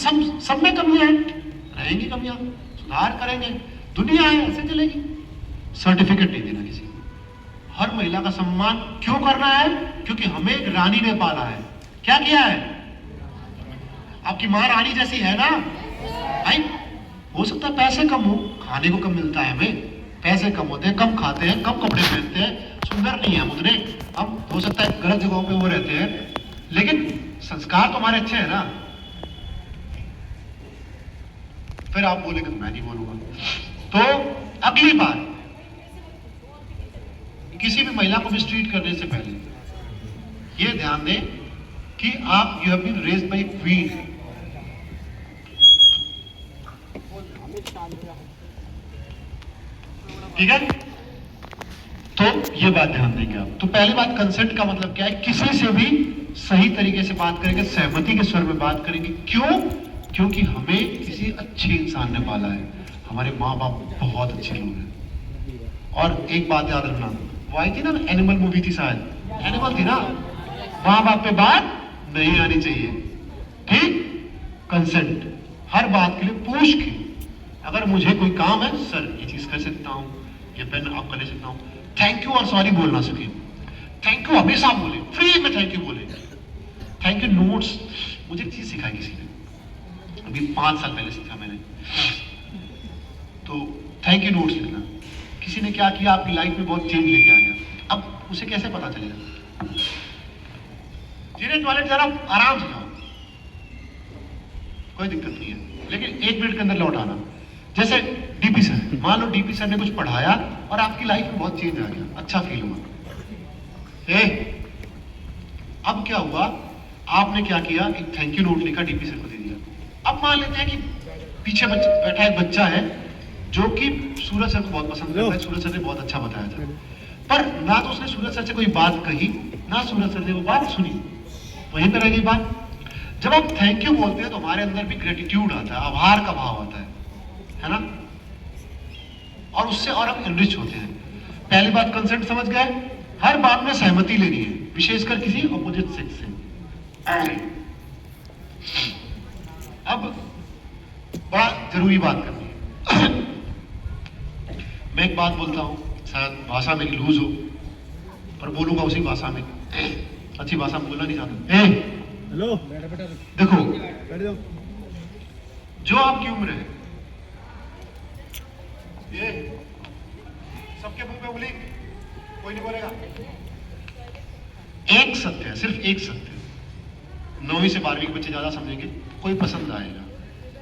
सब में कमियां हैं, रहेंगी कमियां, सुधार करेंगे, दुनिया है ऐसे चलेगी। सर्टिफिकेट नहीं देना किसी को। हर महिला का सम्मान क्यों करना है? क्योंकि हमें एक रानी ने पाला है। क्या किया है? आपकी मां रानी जैसी है ना भाई। हो सकता है पैसे कम हो, खाने को कम मिलता है, हमें पैसे कम होते हैं, कम खाते हैं, कम कपड़े पहनते हैं, सुंदर नहीं है हम उतने, हम हो सकता है गलत जगहों पे वो रहते हैं, लेकिन संस्कार तो हमारे अच्छे हैं ना। फिर आप बोलेंगे तो मैं नहीं बोलूंगा। तो अगली बार किसी भी महिला को मिसट्रीट करने से पहले ये ध्यान दें कि आप you have been raised by queen. ठीक है, तो ये बात ध्यान देंगे आप। तो पहली बात, कंसेंट का मतलब क्या है? किसी से भी सही तरीके से बात करेंगे, सहमति के स्वर में बात करेंगे। क्यों? क्योंकि हमें किसी अच्छे इंसान ने पाला है, हमारे माँ बाप बहुत अच्छे लोग हैं। और एक बात याद रखना, वो आई थी ना एनिमल मूवी थी, शायद एनिमल थी ना, माँ बाप पे बात नहीं आनी चाहिए। ठीक, कंसेंट हर बात के लिए पूछ के, अगर मुझे कोई काम है, सर ये चीज कर सकता हूँ, ये पेन आपका ले सकता हूँ, थैंक यू और सॉरी बोलना सीखें। थैंक यू हमेशा बोले, फ्री में थैंक यू बोले। थैंक यू नोट्स मुझे एक चीज सिखाई किसी ने, अभी 5 साल पहले सीखा मैंने। तो थैंक यू नोट्स लिखना। किसी ने क्या किया, आपकी लाइफ में बहुत चेंज लेके आ गया, अब उसे कैसे पता चलेगा? जिन्हें टॉयलेट जा रहा हूं, आराम से जाओ, कोई दिक्कत नहीं है, लेकिन 1 मिनट के अंदर लौट आना। जैसे डीपी सर, मान लो डीपी सर ने कुछ पढ़ाया और आपकी लाइफ में बहुत चेंज आ गया, अच्छा फील हुआ। अब क्या हुआ, आपने क्या किया, एक थैंक यू नोट लिखा, डीपी सर को दे दिया। अब मान लेते हैं कि पीछे बैठा एक बच्चा है जो कि सूरज सर को बहुत पसंद करता है, सूरज सर ने बहुत अच्छा बताया था, पर ना तो उसने सूरज सर से कोई बात कही, ना सूरज सर ने वो बात सुनी, वहीं पर रह गई बात। जब आप थैंक यू बोलते हैं तो हमारे अंदर भी ग्रेटिट्यूड आता है, आभार का भाव आता है ना, और उससे और हम एनरिच होते हैं। पहली बात कंसेंट समझ गए, हर बात में सहमति लेनी है, विशेषकर किसी अपोजिट सेक्स से। अब बड़ा जरूरी बात करनी है। मैं एक बात बोलता हूं, शायद भाषा मेरी लूज हो, पर बोलूंगा उसी भाषा में, अच्छी भाषा में बोलना नहीं चाहता। हेलो, देखो, बैठ जाओ। जो आपकी उम्र है, ये सबके मुंह पे उंगली, कोई नहीं बोलेगा। एक सत्य है, सिर्फ एक सत्य है, 9वीं से 12वीं के बच्चे ज्यादा समझेंगे, कोई पसंद आएगा,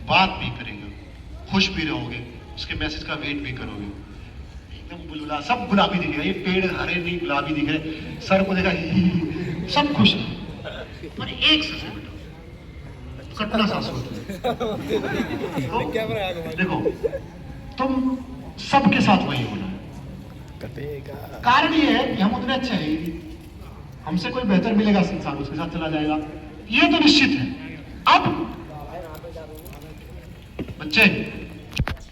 बात भी करेगा, खुश भी रहोगे, उसके मैसेज का वेट भी करोगे, एकदम बुलबुला, सब गुलाबी दिखेगा, ये पेड़ हरे नहीं गुलाबी दिख रहे, सर को देखा सब खुश है, पर एक सच है बेटा, कटना सांस होता है। देखो, तुम सबके साथ वही होना है। कारण ये है कि हम उतने अच्छे हैं ही नहीं, हमसे कोई बेहतर मिलेगा इंसान उसके साथ चला जाएगा, ये तो निश्चित है। अब बच्चे,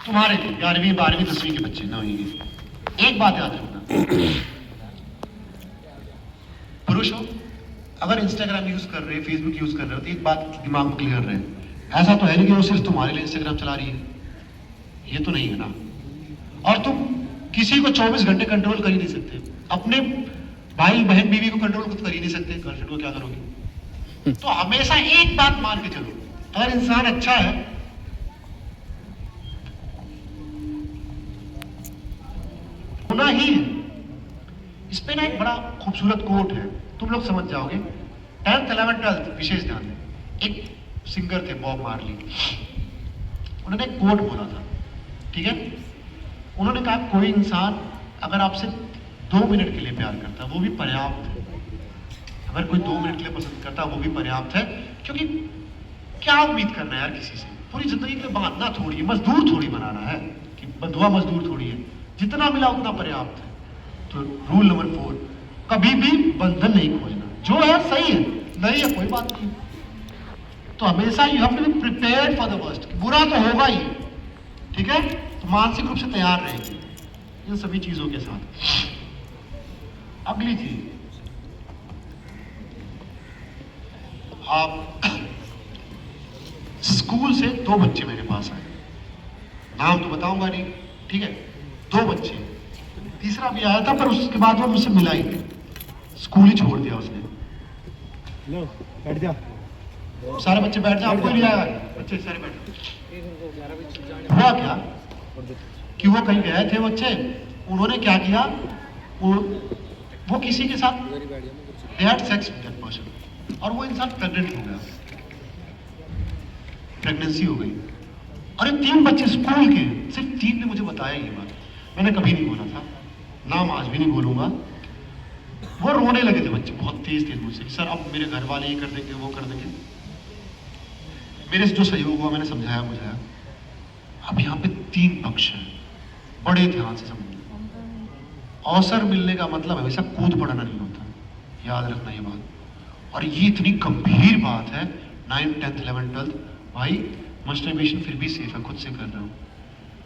तुम्हारे लिए 11वीं 12वीं 10वीं के बच्चे ना होंगे, एक बात याद रखना, पुरुष हो, अगर इंस्टाग्राम यूज कर रहे, फेसबुक यूज कर रहे हो, तो एक बात दिमाग में क्लियर रहे, ऐसा तो है नहीं कि वो सिर्फ तुम्हारे लिए इंस्टाग्राम चला रही है, ये तो नहीं है ना। और तुम किसी को 24 घंटे कंट्रोल कर ही नहीं सकते, अपने भाई बहन बीवी को कंट्रोल कर ही नहीं सकते, गर्लफ्रेंड को क्या करोगे? तो हमेशा एक बात मान के चलो, अगर इंसान अच्छा है, होना ही है। इस पे ना एक बड़ा खूबसूरत कोट है, तुम लोग समझ जाओगे। 10th 11th 12th विशेष ध्यान दें। एक सिंगर थे बॉब मार्ली, उन्होंने एक कोट बोला था, ठीक है? उन्होंने कहा कोई इंसान अगर आपसे 2 मिनट के लिए प्यार करता है वो भी पर्याप्त है, अगर कोई 2 मिनट के लिए पसंद करता है वो भी पर्याप्त है, क्योंकि क्या उम्मीद करना है यार किसी से, पूरी जिंदगी के लिए बांधना थोड़ी है, मजदूर थोड़ी बनाना है, कि बंधुआ मजदूर थोड़ी है, जितना मिला उतना पर्याप्त है। तो रूल नंबर 4, कभी भी बंधन नहीं खोजना, जो है सही है, नहीं है कोई बात नहीं। तो हमेशा you have to be prepared for the worst, बुरा तो होगा ही, ठीक है? तो मानसिक रूप से तैयार रहेंगे इन सभी चीजों के साथ। अगली चीज, आप स्कूल से 2 बच्चे मेरे पास आए, नाम तो बताऊंगा नहीं, ठीक है? 2 बच्चे, तीसरा भी आया था पर उसके बाद वो मुझसे मिला ही नहीं, स्कूल ही छोड़ दिया उसने। लो, बैठ जा। सारे बच्चे बैठ जाओ, कोई नहीं आएगा, बच्चे सारे बैठ जाओ। हुआ क्या कि वो कहीं गए थे बच्चे, उन्होंने क्या किया, वो किसी के साथ they had sex with that person, और वो इंसान प्रेग्नेंट हो गया, प्रेगनेंसी हो गई। और ये 3 बच्चे स्कूल के, सिर्फ 3 ने मुझे बताया ये बात, मैंने कभी नहीं बोला था, नाम आज भी नहीं बोलूंगा। वो रोने लगे थे बच्चे, बहुत तेज मुझसे, सर अब मेरे घर वाले ये कर देंगे, वो कर देंगे। मेरे से जो सहयोग हुआ मैंने समझाया बुझाया। अब यहाँ पे 3 पक्ष हैं, बड़े ध्यान से समझिए। अवसर मिलने का मतलब हमेशा कूद पड़ना नहीं होता, याद रखना ये बात। और ये इतनी गंभीर बात है, 9th 10th 11th 12th, भाई मस्टरबेशन फिर भी सेफ है, खुद से कर रहा हूँ,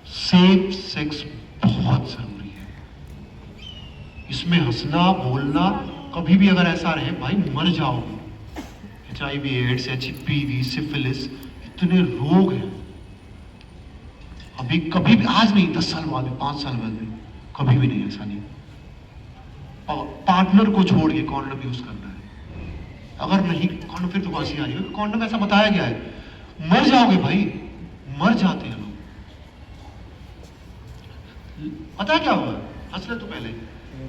सेफ सेक्स बहुत जरूरी है। इसमें हंसना बोलना, कभी भी अगर ऐसा रहे भाई मर जाओगे। HIV एड्स, HPV, सिफिलिस, इतने रोग हैं, अभी कभी भी, आज नहीं 10 साल बाद, 5 साल बाद भी, कभी भी नहीं, ऐसा नहीं। और पार्टनर को छोड़ के कॉन्डोम यूज करना अगर नहीं कॉन्डम फिर तो कौन सी आ रही है, कॉन्डम ऐसा बताया गया है, मर जाओगे भाई, मर जाते हैं लोग। पता है क्या होगा, हंस ले तू पहले,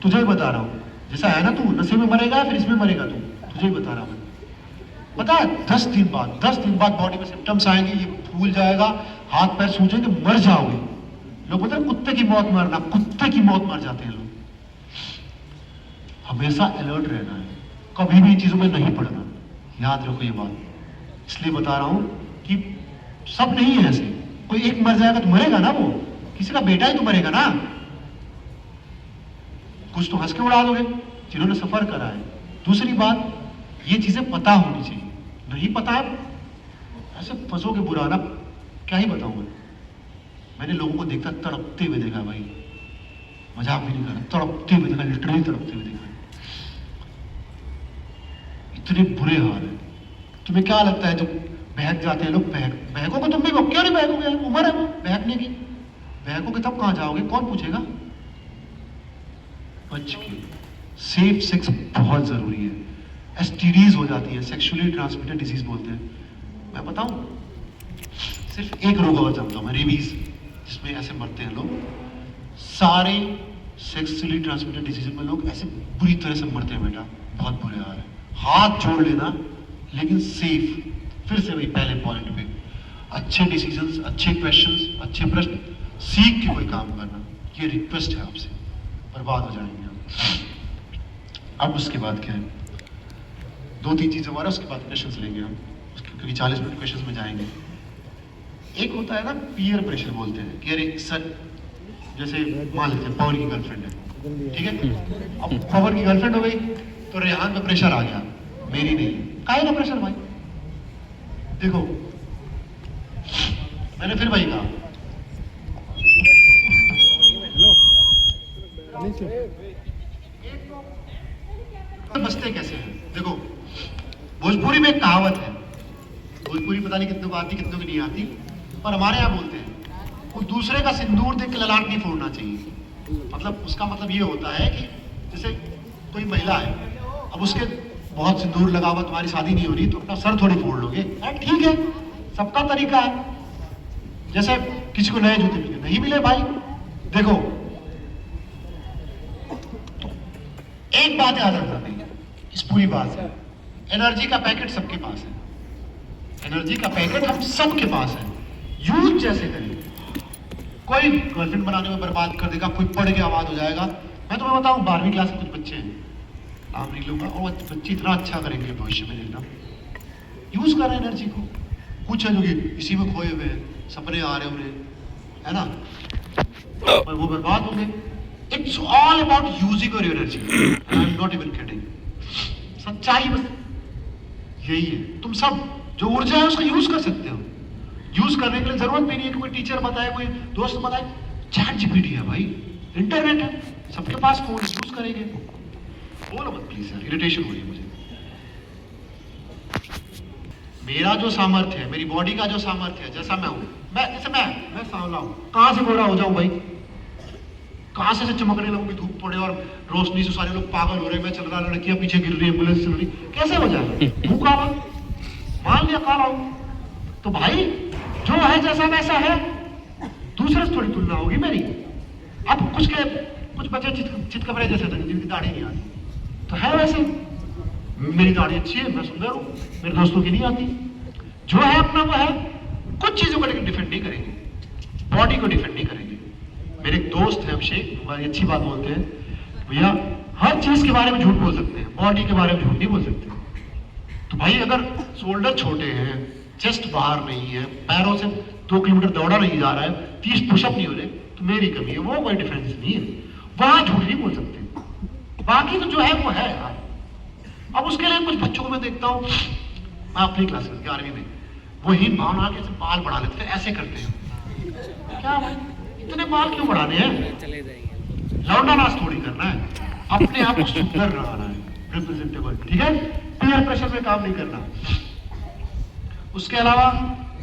तुझे ही बता रहा हूं, जैसा है ना तू नशे में मरेगा फिर इसमें मरेगा तू, तुझे ही बता रहा हूं। पता है 10 दिन बाद बॉडी में सिम्टम्स आएंगे, ये फूल जाएगा, हाथ पैर सूजेंगे, मर जाओगे। लोग बोलते हैं कुत्ते की मौत मरना, कुत्ते की मौत मर जाते हैं लोग। हमेशा अलर्ट रहना है, कभी भी इन चीजों में नहीं पड़ना, याद रखो ये बात। इसलिए बता रहा हूं कि सब नहीं है ऐसे, कोई एक मर जाएगा तो मरेगा ना, वो किसी का बेटा ही तो मरेगा ना। कुछ तो हंस के उड़ा दोगे जिन्होंने सफर करा है। दूसरी बात, ये चीजें पता होनी चाहिए, नहीं पता है ऐसे फंसोगे बुरा ना, क्या ही बताऊं मैं। मैंने लोगों को देखा, तड़पते हुए देखा भाई, मजाक भी नहीं कर रहा, तड़पते हुए देखा, लिटरली तड़पते हुए देखा, इतने बुरे हाल है। तुम्हें क्या लगता है जो बहक जाते हैं लोग, बहकोगे तुम भी, क्यों नहीं बहकोगे, उम्र है वो बहकने की, बहकोगे तब कहां जाओगे, कौन पूछेगा। बच के सेफ सेक्स बहुत जरूरी है। एसटीडीज हो जाती है, सेक्सुअली ट्रांसमिटेड डिजीज बोलते हैं। मैं बताऊं, सिर्फ एक रोग और जानता हूं मैं, रेबीज, जिसमें ऐसे मरते हैं लोग। सारे सेक्सुअली ट्रांसमिटेड डिजीज में लोग ऐसे बुरी तरह से मरते हैं बेटा, बहुत बुरे हाल है। हाथ जोड़ लेना, लेकिन सेफ। फिर से वही पहले पॉइंट पे, अच्छे डिसीजंस, अच्छे क्वेश्चंस, अच्छे प्रश्न सीख के कोई काम करना, ये रिक्वेस्ट है आपसे, बर्बाद हो जाएंगे हम। अब उसके बाद क्या है, 2-3 चीजें हमारा, उसके बाद क्वेश्चंस लेंगे हम, क्योंकि 40 मिनट क्वेश्चंस में जाएंगे। एक होता है ना पीयर प्रेशर बोलते हैं, कि अरे सर, जैसे मान लेते हैं पवन की गर्लफ्रेंड है, ठीक है, अब पवन की गर्लफ्रेंड हो गई तो रेहान पे प्रेशर आ गया, मेरी नहीं, काहे का प्रेशर भाई। देखो मैंने फिर वही कहा, बचते कैसे हैं। देखो भोजपुरी में एक कहावत है, भोजपुरी पता नहीं कितनों को आती कितनों को नहीं आती, पर हमारे यहाँ बोलते हैं, कोई दूसरे का सिंदूर देख के ललाट नहीं फोड़ना चाहिए। मतलब उसका मतलब ये होता है कि जैसे कोई महिला है, अब उसके बहुत सिंदूर लगा हुआ, तुम्हारी शादी नहीं हो रही तो अपना सर थोड़ी फोड़ लोगे, ठीक है, सबका तरीका है। जैसे किसी को नए जूते मिले, नहीं मिले भाई, देखो एक बात याद रखना भाई इस पूरी बात से, एनर्जी का पैकेट सबके पास है, एनर्जी का पैकेट हम सबके पास है, यूज जैसे करें। कोई गर्लफ्रेंड बनाने में बर्बाद कर देगा, कोई पढ़ के आबाद हो जाएगा। मैं तुम्हें बताऊं, 12वीं क्लास के कुछ बच्चे हैं, नाम नहीं लूंगा, और बच्चे इतना अच्छा करेंगे भविष्य में, देखना। यूज कर रहे हैं एनर्जी को, कुछ है जो कि इसी में खोए हुए हैं, सपने आ रहे हैं उन्हें, है ना, पर वो बर्बाद होंगे। It's all about using your energy, I am not even kidding. सच्चाई बस यही है, तुम सब जो ऊर्जा है उसको यूज कर सकते हो। यूज करने के लिए जरूरत भी नहीं है कि कोई टीचर बताए, कोई दोस्त बताए, चैट जीपीटी है भाई, इंटरनेट है, सबके पास फोन, यूज करेंगे। बोलो मत प्लीज यार, इरिटेशन हो रही है मुझे। मेरा जो सामर्थ्य है, मेरी बॉडी का जो सामर्थ्य है, जैसा मैं हूं, मैं सांवला हूं, कहां से गोरा हो जाऊं भाई, कहां से चमकने लगूंगी, धूप पड़े और रोशनी से सारे लोग पागल हो रहे हैं, मैं चल रहा, लड़कियां पीछे गिर रही है, एम्बुलेंस चल रही, कैसे हो जाएगा। मुंह काला, मान लिया काला हूं तो भाई जो है जैसा वैसा है, दूसरे से थोड़ी तुलना होगी मेरी। अब कुछ बच्चे चितकबरे जैसे थे जिनकी दाढ़ी नहीं आती, तो है वैसे, मेरी दाढ़ी अच्छी है, मैं सुंदर हूं, मेरे दोस्तों की नहीं आती। जो है अपना वो है, कुछ चीजों को लेकर डिफेंड नहीं करेंगे, बॉडी को डिफेंड नहीं करेंगे। मेरे एक दोस्त है अभिषेक, बड़ी अच्छी बात बोलते हैं, भैया हर चीज के बारे में झूठ बोल सकते हैं, बॉडी के बारे में झूठ नहीं बोल सकते। तो भाई अगर शोल्डर छोटे हैं, चेस्ट बाहर नहीं है, पैरों से 2 किलोमीटर दौड़ा नहीं जा रहा है, 30 पुशअप नहीं हो रहे, तो मेरी कमी है, वो कोई डिफरेंस नहीं है, वहां झूठ नहीं बोल सकते। बाकी तो जो है वो है यार। अब उसके लिए कुछ बच्चों को मैं देखता हूँ, मैं अपनी क्लास में 11वीं में, वो हीन भावना के से बाल बढ़ा लेते हैं, ऐसे करते हैं। क्या भाई इतने बाल क्यों बढ़ाने हैं, लौंडा नाच थोड़ी करना है, अपने आप को सुंदर बनाना है, रिप्रेजेंटेबल, ठीक है, पीयर प्रेशर में काम नहीं करना। उसके अलावा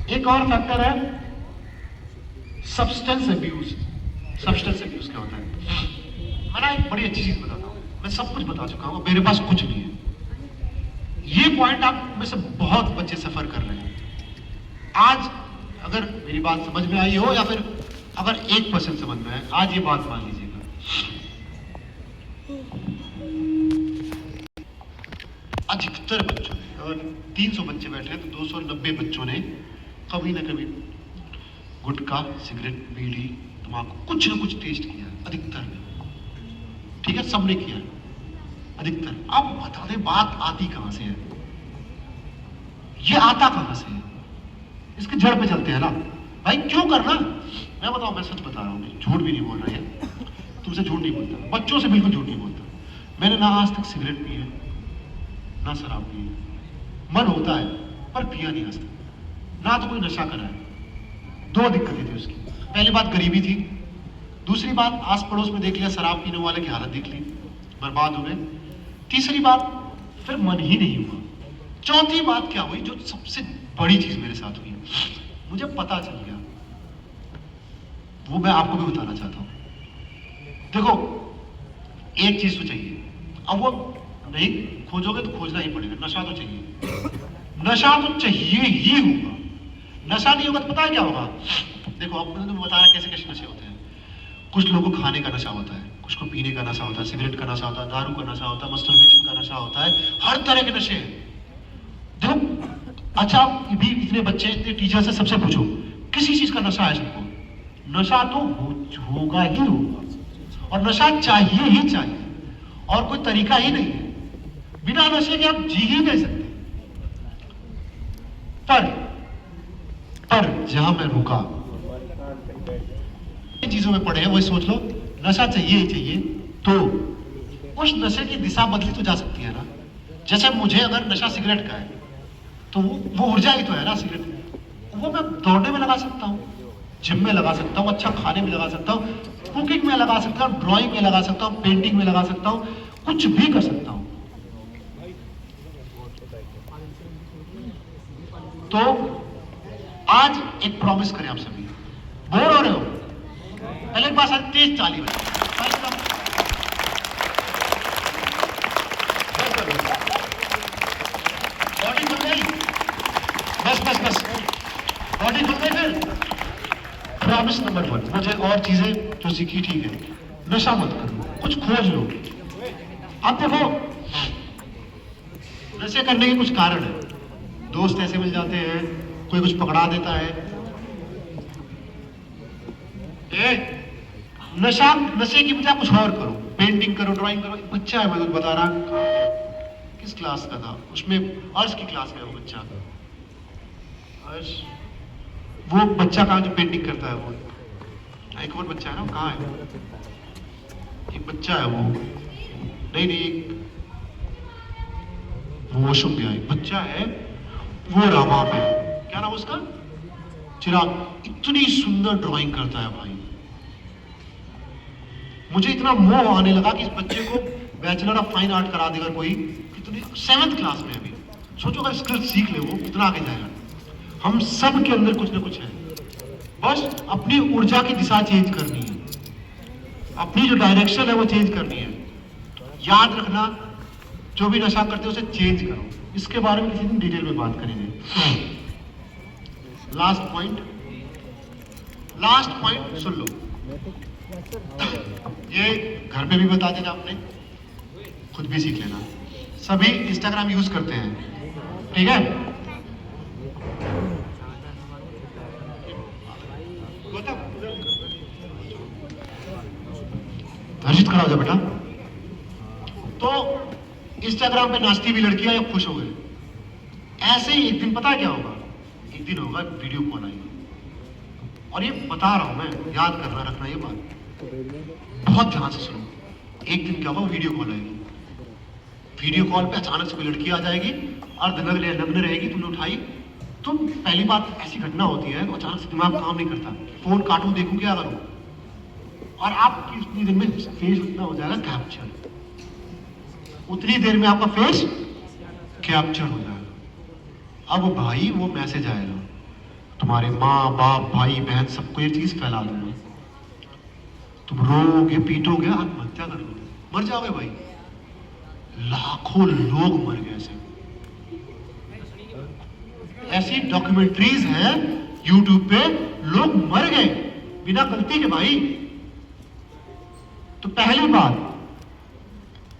एक और फैक्टर है सब्सटेंस अब्यूज। सब्सटेंस अब्यूज क्या होता है, मैं ना एक बड़ी अच्छी चीज बताता हूँ, मैं सब कुछ बता चुका हूँ, मेरे पास कुछ नहीं है, ये पॉइंट आप में से बहुत बच्चे सफर कर रहे हैं। आज अगर मेरी बात समझ में आई हो या फिर अगर 1% समझ में आए, आज ये बात मान लीजिएगा। अधिकतर बच्चों ने, अगर 300 बच्चे बैठे हैं तो 290 बच्चों ने कभी ना कभी गुटखा, सिगरेट, बीड़ी, तंबाकू कुछ ना कुछ टेस्ट किया। अधिकतर ने, ठीक है, सबने किया अधिकतर। अब बता दें बात आती कहां से है, ये आता कहां से है, इसके जड़ पे चलते हैं ना भाई। क्यों करना, मैं बताऊं, मैं सच बता रहा हूं, झूठ भी नहीं बोल रहा है, तुमसे झूठ नहीं बोलता, बच्चों से बिल्कुल झूठ नहीं बोलता। मैंने ना आज तक सिगरेट पी है ना शराब पी है, मन होता है पर पिया नहीं आज तक, ना तो कोई नशा करा है। 2 दिक्कतें थी उसकी, पहली बात गरीबी थी, दूसरी बात आस पड़ोस में देख लिया शराब पीने वाले की हालत देख ली, बर्बाद हो गए, तीसरी बात फिर मन ही नहीं हुआ, चौथी बात क्या हुई, जो सबसे बड़ी चीज मेरे साथ हुई, मुझे पता चल गया, वो मैं आपको भी बताना चाहता हूं। देखो, एक चीज तो चाहिए, अब वो नहीं खोजोगे तो खोजना ही पड़ेगा, नशा तो चाहिए, नशा तो चाहिए ही होगा। नशा नहीं होगा तो पता है क्या होगा, देखो अब मैंने बता रहा कैसे कैसे नशे होते हैं। कुछ लोगों को खाने का नशा होता है, कुछ को पीने का नशा होता है, सिगरेट का नशा होता है, दारू का नशा होता है, मस्टरबेशन का नशा होता है, हर तरह के नशे हैं। देखो अच्छा, भी इतने बच्चे, इतने टीचर से सबसे पूछो, किसी चीज का नशा है सबको, नशा तो होगा ही होगा, और नशा चाहिए ही चाहिए, और कोई तरीका ही नहीं है, बिना नशे के आप जी ही नहीं सकते। पर जहां मैं रुका, चीजों में पड़े हैं, वही सोच लो, नशा चाहिए ही चाहिए, तो उस नशे की दिशा बदली तो जा सकती है ना। जैसे मुझे अगर नशा सिगरेट का है तो वो ऊर्जा ही तो है ना सिगरेट, वो मैं दौड़ने में लगा सकता हूँ, जिम में लगा सकता हूँ, अच्छा खाने में लगा सकता हूँ, कुकिंग में लगा सकता हूँ, ड्राइंग में लगा सकता हूँ, पेंटिंग में लगा सकता हूँ, कुछ भी कर सकता हूँ। तो आज एक प्रॉमिस करें आप सभी, बोर हो रहे हो, पहले एक बार साथ तेज ताली बजाओ, बॉडी खुल गई, बस बॉडी खुल गई। फिर प्रॉमिस नंबर 1, मुझे और चीजें जो सीखी ठीक है, नशा मत करो, कुछ खोज लो। अब देखो, नशे करने के कुछ कारण है, दोस्त ऐसे मिल जाते हैं, कोई कुछ पकड़ा देता है, नशे की बजाय कुछ और करो, पेंटिंग करो, ड्राइंग करो। बच्चा है, मैं तो बता रहा, किस क्लास का था, उसमें अर्श की क्लास में, वो बच्चा अर्श, वो बच्चा कहाँ जो पेंटिंग करता है, वो एक और बच्चा है ना, कहाँ है, एक बच्चा है वो, नहीं वो वॉशरूम गया, एक बच्चा है वो रामा पे, क्या नाम उसका, चिराग, इतनी सुंदर ड्राइंग करता है भाई। मुझे इतना मोह आने लगा कि इस बच्चे को बैचलर ऑफ फाइन आर्ट करा देगा कोई, कितनी 7th क्लास में अभी, सोचो अगर स्किल सीख ले वो कितना आगे जाएगा। हम सब के अंदर कुछ ना कुछ है, बस अपनी ऊर्जा की दिशा चेंज करनी है, अपनी जो डायरेक्शन है वो चेंज करनी है। याद रखना, जो भी नशा करते हो उसे चेंज करो। इसके बारे में किसी दिन डिटेल में बात करेंगे। लास्ट पॉइंट सुन लो, ये घर पे भी बता देना, आपने खुद भी सीख लेना। सभी इंस्टाग्राम यूज करते हैं, ठीक है, हर्षित खड़ा हो जा बेटा। तो इंस्टाग्राम पे नाचती हुई लड़कियां या खुश हो गए, ऐसे ही एक दिन पता है क्या होगा, एक दिन होगा वीडियो कॉल आएगी, और ये बता रहा हूं मैं, याद करना रखना ये बात, बहुत ध्यान से सुनो। एक दिन क्या होगा, वीडियो कॉल आएगी, वीडियो कॉल पे अचानक से कोई लड़की आ जाएगी, अर्धनग्न रहेगी, तुमने उठाई, तो पहली बात ऐसी घटना होती है, अचानक से दिमाग काम नहीं करता, फोन काटूं देखूं क्या करूं, और आपकी उतनी देर में फेस उतना हो जाएगा कैप्चर, उतनी देर में आपका फेस कैप्चर हो जाएगा। अब भाई वो मैसेज आएगा, तुम्हारे माँ बाप भाई बहन सबको ये चीज फैला दूंगा, तुम रोगे पीटोगे, आत्महत्या कर लोगे, मर जाओगे भाई। लाखों लोग मर गए ऐसे, ऐसी डॉक्यूमेंट्रीज हैं यूट्यूब पे, लोग मर गए बिना गलती के भाई। तो पहली बात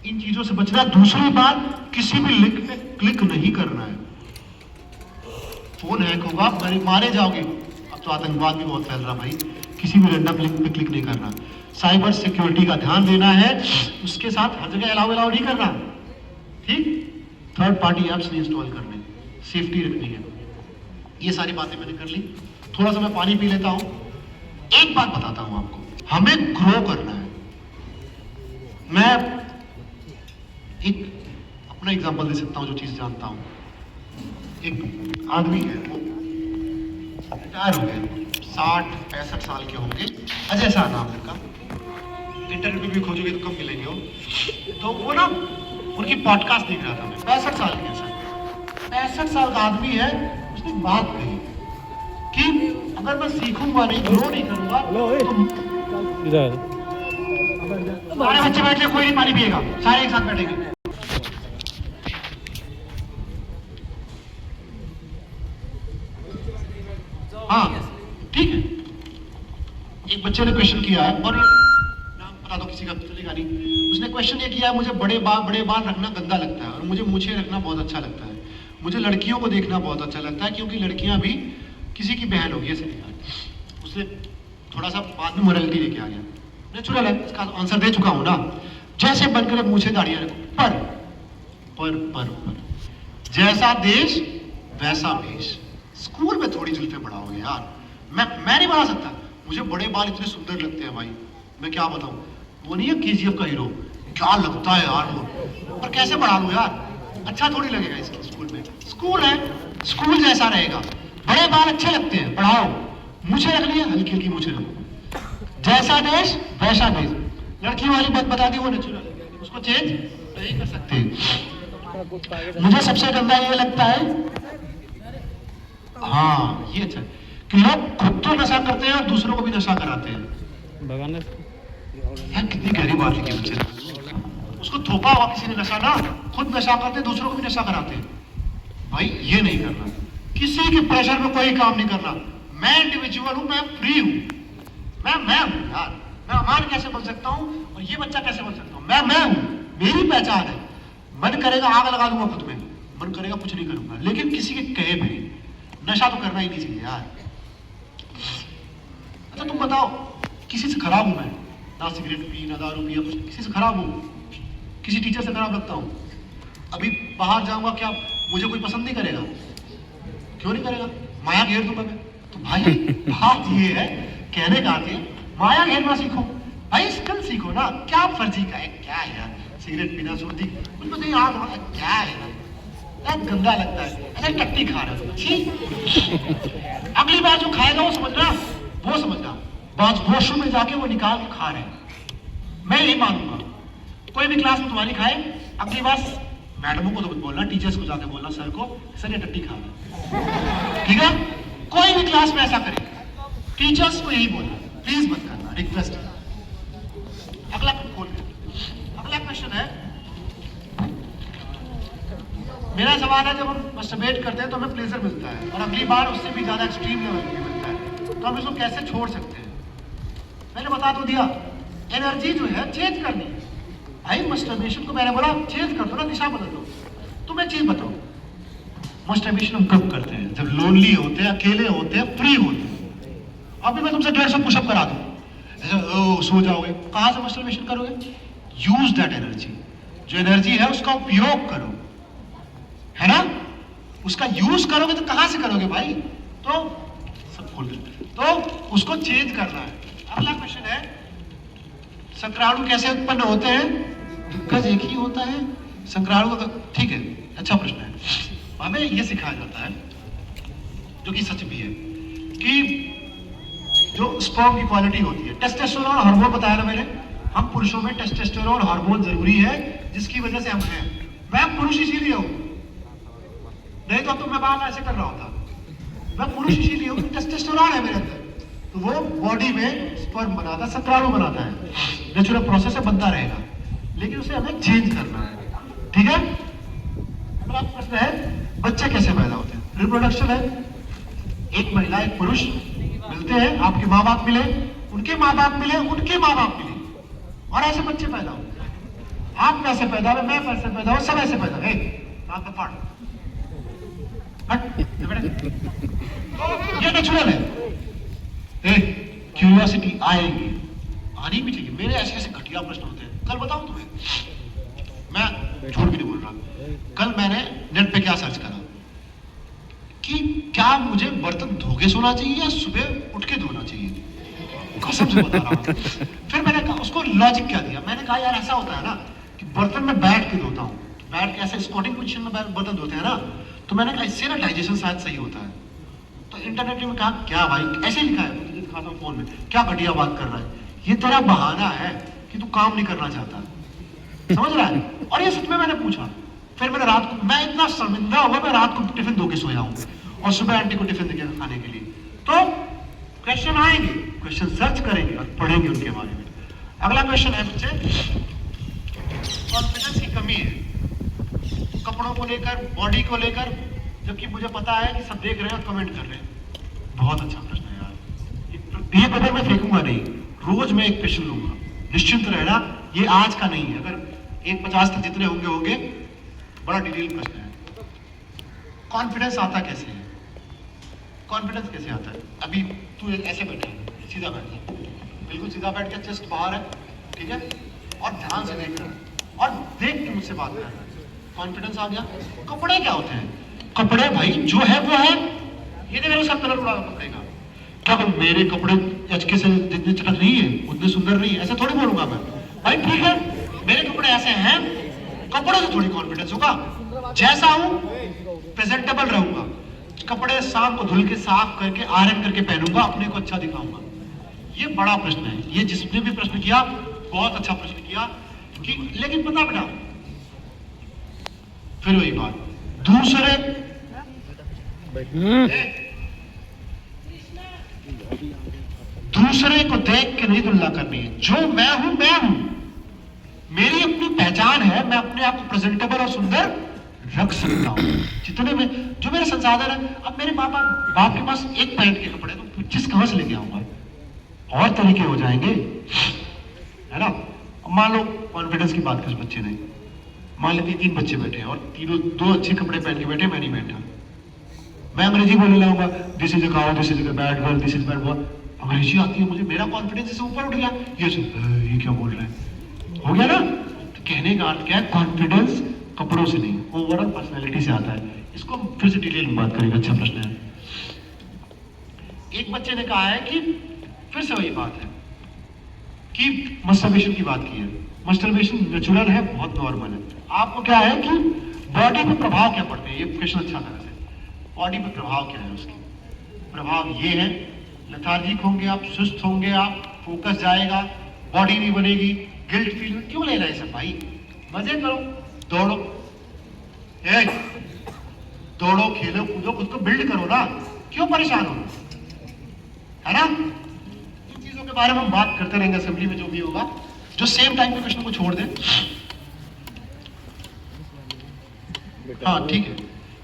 इन चीजों से बचना। दूसरी बात, किसी भी लिंक पे क्लिक नहीं करना है। फोन हैक होगा, मारे जाओगे। अब तो आतंकवाद भी बहुत फैल रहा भाई, किसी भी रैंडम लिंक पे क्लिक नहीं करना। साइबर सिक्योरिटी का ध्यान देना है, उसके साथ हर जगह अलाउ नहीं करना, ठीक। थर्ड पार्टी एप्स नहीं इंस्टॉल करने, सेफ्टी रखनी है। ये सारी बातें मैंने कर ली। थोड़ा सा मैं पानी पी लेता हूं। एक बात बताता हूं आपको, हमें ग्रो करना है। मैं एक अपना एग्जांपल दे सकता हूं जो चीज जानता हूं। एक आदमी है, वो रिटायर हो गए, 60-65 साल के होंगे, अजय शाह नाम का। इंटरव्यू भी खोजोगे तो कम मिलेंगे वो। तो वो ना उनकी पॉडकास्ट देख रहा था मैं, 65 साल के सर, 65 साल का आदमी है। उसने एक बात कही कि अगर मैं सीखूंगा नहीं, ग्रो नहीं करूंगा तो इधर सारे बच्चे बैठ के कोई नहीं पानी पिएगा, सारे एक साथ बैठेंगे। हाँ ठीक है। एक बच्चे ने क्वेश्चन किया है, और नाम बता दो किसी का, चलेगा नहीं। उसने क्वेश्चन ये किया है, मुझे बड़े बाल रखना गंदा लगता है और मुझे मूछें रखना बहुत अच्छा लगता है। मुझे लड़कियों को देखना बहुत अच्छा लगता है क्योंकि लड़कियां भी किसी की बहन होगी, ऐसे लिखा। उसने थोड़ा सा बाद में मोरालिटी लेके आ गया। नेचुरल है, इसका आंसर दे चुका हूं ना। जैसे बनकर मूछें दाढ़ियां रखो, पर जैसा देश वैसा भेष। स्कूल में थोड़ी जुल्फे बढ़ाओगे यार, मैं नहीं बना सकता। मुझे बड़े बाल इतने सुंदर लगते हैं भाई, मैं क्या बताऊं। वो नहीं है KGF का हीरो, क्या लगता है यार वो, पर कैसे बढ़ा लूं यार, अच्छा थोड़ी लगेगा इसकी। स्कूल में स्कूल है, स्कूल जैसा रहेगा। बड़े बाल अच्छे लगते हैं, बढ़ाओ। मुझे रखनी है, हल्की हल्की मुझे रखो। जैसा देश वैसा भेष। लड़की वाली बात बता दी, वो नेचुरल है, उसको चेंज नहीं कर सकते। मुझे सबसे गंदा ये लगता है, हाँ ये अच्छा, कि लोग खुद तो नशा करते हैं और दूसरों को भी नशा कराते हैं। भगवान ने यार कितनी गहरी बात है कि बच्चे, उसको थोपा हुआ किसी ने नशा ना, खुद नशा करते, दूसरों को भी नशा कराते हैं। भाई ये नहीं करना, किसी के प्रेशर में कोई काम नहीं करना। मैं इंडिविजुअल हूं, मैं फ्री हूं, मैं हूं यार। मैं अमान कैसे बन सकता हूं और ये बच्चा कैसे बन सकता हूं? मैं हूं, मेरी पहचान है। मन करेगा आग लगा दूंगा खुद में, मन करेगा कुछ नहीं करूंगा, लेकिन किसी के कहे भी नहीं। नशा तो करना ही नहीं चाहिए यार। अच्छा तुम बताओ, किसी से खराब हूं मैं, ना सिगरेट पी, ना दारू पी, कुछ किसी से खराब हूं, किसी टीचर से खराब लगता हूं। अभी बाहर जाऊंगा, क्या मुझे कोई पसंद नहीं करेगा? क्यों नहीं करेगा? माया घेर दूंगा मैं। तो भाई बात ये है, कहने का आती है, माया घेरना सीखो भाई, स्किल सीखो ना। क्या फर्जी का है, क्या है यार, सिगरेट पीना, सुर्ती, कुछ नहीं यार, क्या है यार, गंदा लगता है, ऐसे टट्टी खा रहे हो, ठीक। अगली बार जो खाएगा वो समझना, वॉशरूम में जाके वो निकाल के खा रहे हैं। मैं यही मानूंगा, कोई भी क्लास में तुम्हारी खाए, अगली बार मैडमों को तो बोलना, टीचर्स को जाके बोलना, सर को, सर ये टट्टी खा रहा, ठीक है। कोई भी क्लास में ऐसा करे, टीचर्स को यही बोलना, प्लीज मत करना, रिक्वेस्ट है। अगला क्वेश्चन है, मेरा सवाल है, जब हम मस्टरबेट करते हैं तो हमें प्लेजर मिलता है और अगली बार उससे भी ज्यादा एक्सट्रीम लेवल पे मिलता है, तो हम इसको कैसे छोड़ सकते हैं? मैंने बता तो दिया, एनर्जी जो है चेंज करनी है भाई। मस्टरबेशन को मैंने बोला चेंज कर दो ना, दिशा बदल दो। तुम एक चीज बताओ, मस्टरबेशन हम कब करते हैं? जब लोनली होते हैं, अकेले होते हैं, फ्री होते हैं। अभी मैं तुमसे 150 पुशअप करा दूं, ऐसे सो जाओगे, कहां से मस्टरबेशन करोगे? यूज दैट एनर्जी, जो एनर्जी है उसका उपयोग करो, है ना। उसका यूज करोगे तो कहां से करोगे भाई? तो सब खोल देते, तो उसको चेंज करना है। अगला क्वेश्चन है, संक्राणु कैसे उत्पन्न होते हैं? दिग्गज एक ही होता है संक्राणु का, ठीक है, अच्छा प्रश्न है। हमें यह सिखाया जाता है, जो कि सच भी है, कि जो स्पर्म की क्वालिटी होती है, टेस्टोस्टेरोन हार्मोन बताया ना मैंने, हम पुरुषों में टेस्टोस्टेरोन हार्मोन जरूरी है, जिसकी वजह से हम हैं। मैं पुरुष इसीलिए हूं, नहीं तो मैं बाहर ऐसे कर रहा होता। मैं पुरुष इसीलिए हूं, टेस्टोस्टेरोन है मेरे अंदर, तो वो बॉडी में स्पर्म बनाता, शुक्राणु बनाता है, नेचुरल प्रोसेस से बनता रहेगा, लेकिन उसे हमें चेंज करना है, ठीक है। अगला प्रश्न है, बच्चे कैसे पैदा होते हैं? रिप्रोडक्शन है। एक महिला एक पुरुष मिलते हैं, आपके माँ बाप मिले, उनके माँ बाप मिले, उनके माँ बाप मिले, और ऐसे बच्चे पैदा हो। आप कैसे पैदा हुए, मैं कैसे पैदा हुआ, सब ऐसे पैदा हुए। नाक का फाड़ ये नेचुरल है। क्यूरियोसिटी आएगी, आनी भी चाहिए। मेरे ऐसे ऐसे घटिया प्रश्न होते हैं। कल बताऊं तुम्हें, मैं झूठ भी नहीं बोल रहा, कल मैंने नेट पे क्या सर्च करा कि क्या मुझे बर्तन धो के सोना चाहिए या सुबह उठ के धोना चाहिए। कसम से बता रहा हूं। फिर मैंने कहा, उसको लॉजिक क्या दिया, मैंने कहा यार ऐसा होता है ना कि बर्तन में बैठ के धोता हूँ, बैठ के ऐसे स्क्वाटिंग पोजीशन में बर्तन धोते हैं ना, तो मैंने कहा इससे ना डाइजेशन शायद सही होता है। तो इंटरनेट में कहा क्या भाई, ऐसे लिखा है, मुझे दिखाता हूँ फोन में, क्या घटिया बात कर रहा है, ये तेरा बहाना है कि तू काम नहीं करना चाहता, समझ रहा है। और ये सच में मैंने पूछा। फिर मैंने रात को, मैं इतना शर्मिंदा हुआ, मैं रात को टिफिन धो के सोया हूँ और सुबह आंटी को टिफिन देके खाने के लिए। तो क्वेश्चन आएंगे, क्वेश्चन सर्च करेंगे और पढ़ेंगे उनके बारे में। अगला क्वेश्चन है बच्चे, कॉन्फिडेंस की कमी है कपड़ों को लेकर, बॉडी को लेकर, जबकि मुझे पता है कि सब देख रहे हैं और कमेंट कर रहे हैं। बहुत अच्छा प्रश्न है यार, ये कदर मैं फेंकूंगा नहीं, रोज मैं एक क्वेश्चन लूंगा, निश्चिंत रहना। ये आज का नहीं है, अगर 150 तक जितने होंगे होंगे, बड़ा डिटेल प्रश्न है। कॉन्फिडेंस आता कैसे है, कॉन्फिडेंस कैसे आता है। अभी तू ऐसे बैठा है, सीधा बैठ जा, बिल्कुल सीधा बैठ के, चेस्ट बाहर है, ठीक है, और ध्यान से देख रहा है और देख के मुझसे बात कर रहा है। कॉन्फिडेंस आ गया। कपड़े क्या होते हैं, कपड़े भाई जो है वो है। ये नहीं मेरे साथ कलर उड़ा कपड़े का, क्या मेरे कपड़े एचके से जितने चटक नहीं है उतने सुंदर नहीं है, ऐसा थोड़ी बोलूंगा मैं भाई। ठीक है, मेरे कपड़े ऐसे हैं, कपड़ों से थोड़ी कॉन्फिडेंस होगा। जैसा हूं प्रेजेंटेबल रहूंगा, कपड़े शाम को धुल के साफ करके आयरन करके पहनूंगा, अपने को अच्छा दिखाऊंगा। ये बड़ा प्रश्न है, ये जिसने भी प्रश्न किया बहुत अच्छा प्रश्न किया कि, लेकिन पता बेटा, फिर वही बात, दूसरे दूसरे को देख के नहीं तुलना करनी है। जो मैं हूं मैं हूं, मेरी अपनी पहचान है, मैं अपने आप को प्रेजेंटेबल और सुंदर रख सकता हूं जितने में जो मेरे संसाधन है। अब मेरे बाप के पास एक पैंट के कपड़े, तो 25 कहां से लेके आऊंगा, और तरीके हो जाएंगे, है ना। अब मान लो कॉन्फिडेंस की बात कर बच्चे ने, मान लेते 3 बच्चे बैठे हैं और तीनों 2 अच्छे कपड़े पहन के बैठे, मैं नहीं बैठा, मैं अंग्रेजी बोलने लगूंगा, this is a cow, this is a bad girl, this is bad boy. अंग्रेजी आती है मुझे, मेरा कॉन्फिडेंस इससे ऊपर उठ गया, ये क्या बोल रहे हैं, हो गया ना। तो कहने का अर्थ क्या है, कॉन्फिडेंस कपड़ों से नहीं, ओवरऑल पर्सनैलिटी से आता है। इसको हम फिर से डिटेल में बात करेंगे, अच्छा प्रश्न है। एक बच्चे ने कहा है कि फिर से वही बात है कि मस्टरबेशन की बात की है। मस्टरबेशन नेचुरल है, बहुत नॉर्मल है। आपको क्या है कि बॉडी पे प्रभाव क्या पड़ते हैं, ये क्वेश्चन अच्छा तरह से, बॉडी पे प्रभाव क्या है, उसकी प्रभाव ये है, लेथार्जिक होंगे आप, सुस्त होंगे आप, फोकस जाएगा, बॉडी नहीं बनेगी, गिल्ट फील। क्यों ले रहे हैं सब भाई, मजे करो, दौड़ो, दौड़ो, खेलो, कूदो, खुद को बिल्ड करो ना, क्यों परेशान हो, है ना। इन चीजों के बारे में हम बात करते रहेंगे असेंबली में, जो भी होगा। जो सेम टाइम के क्वेश्चन को छोड़ दे, हाँ ठीक है,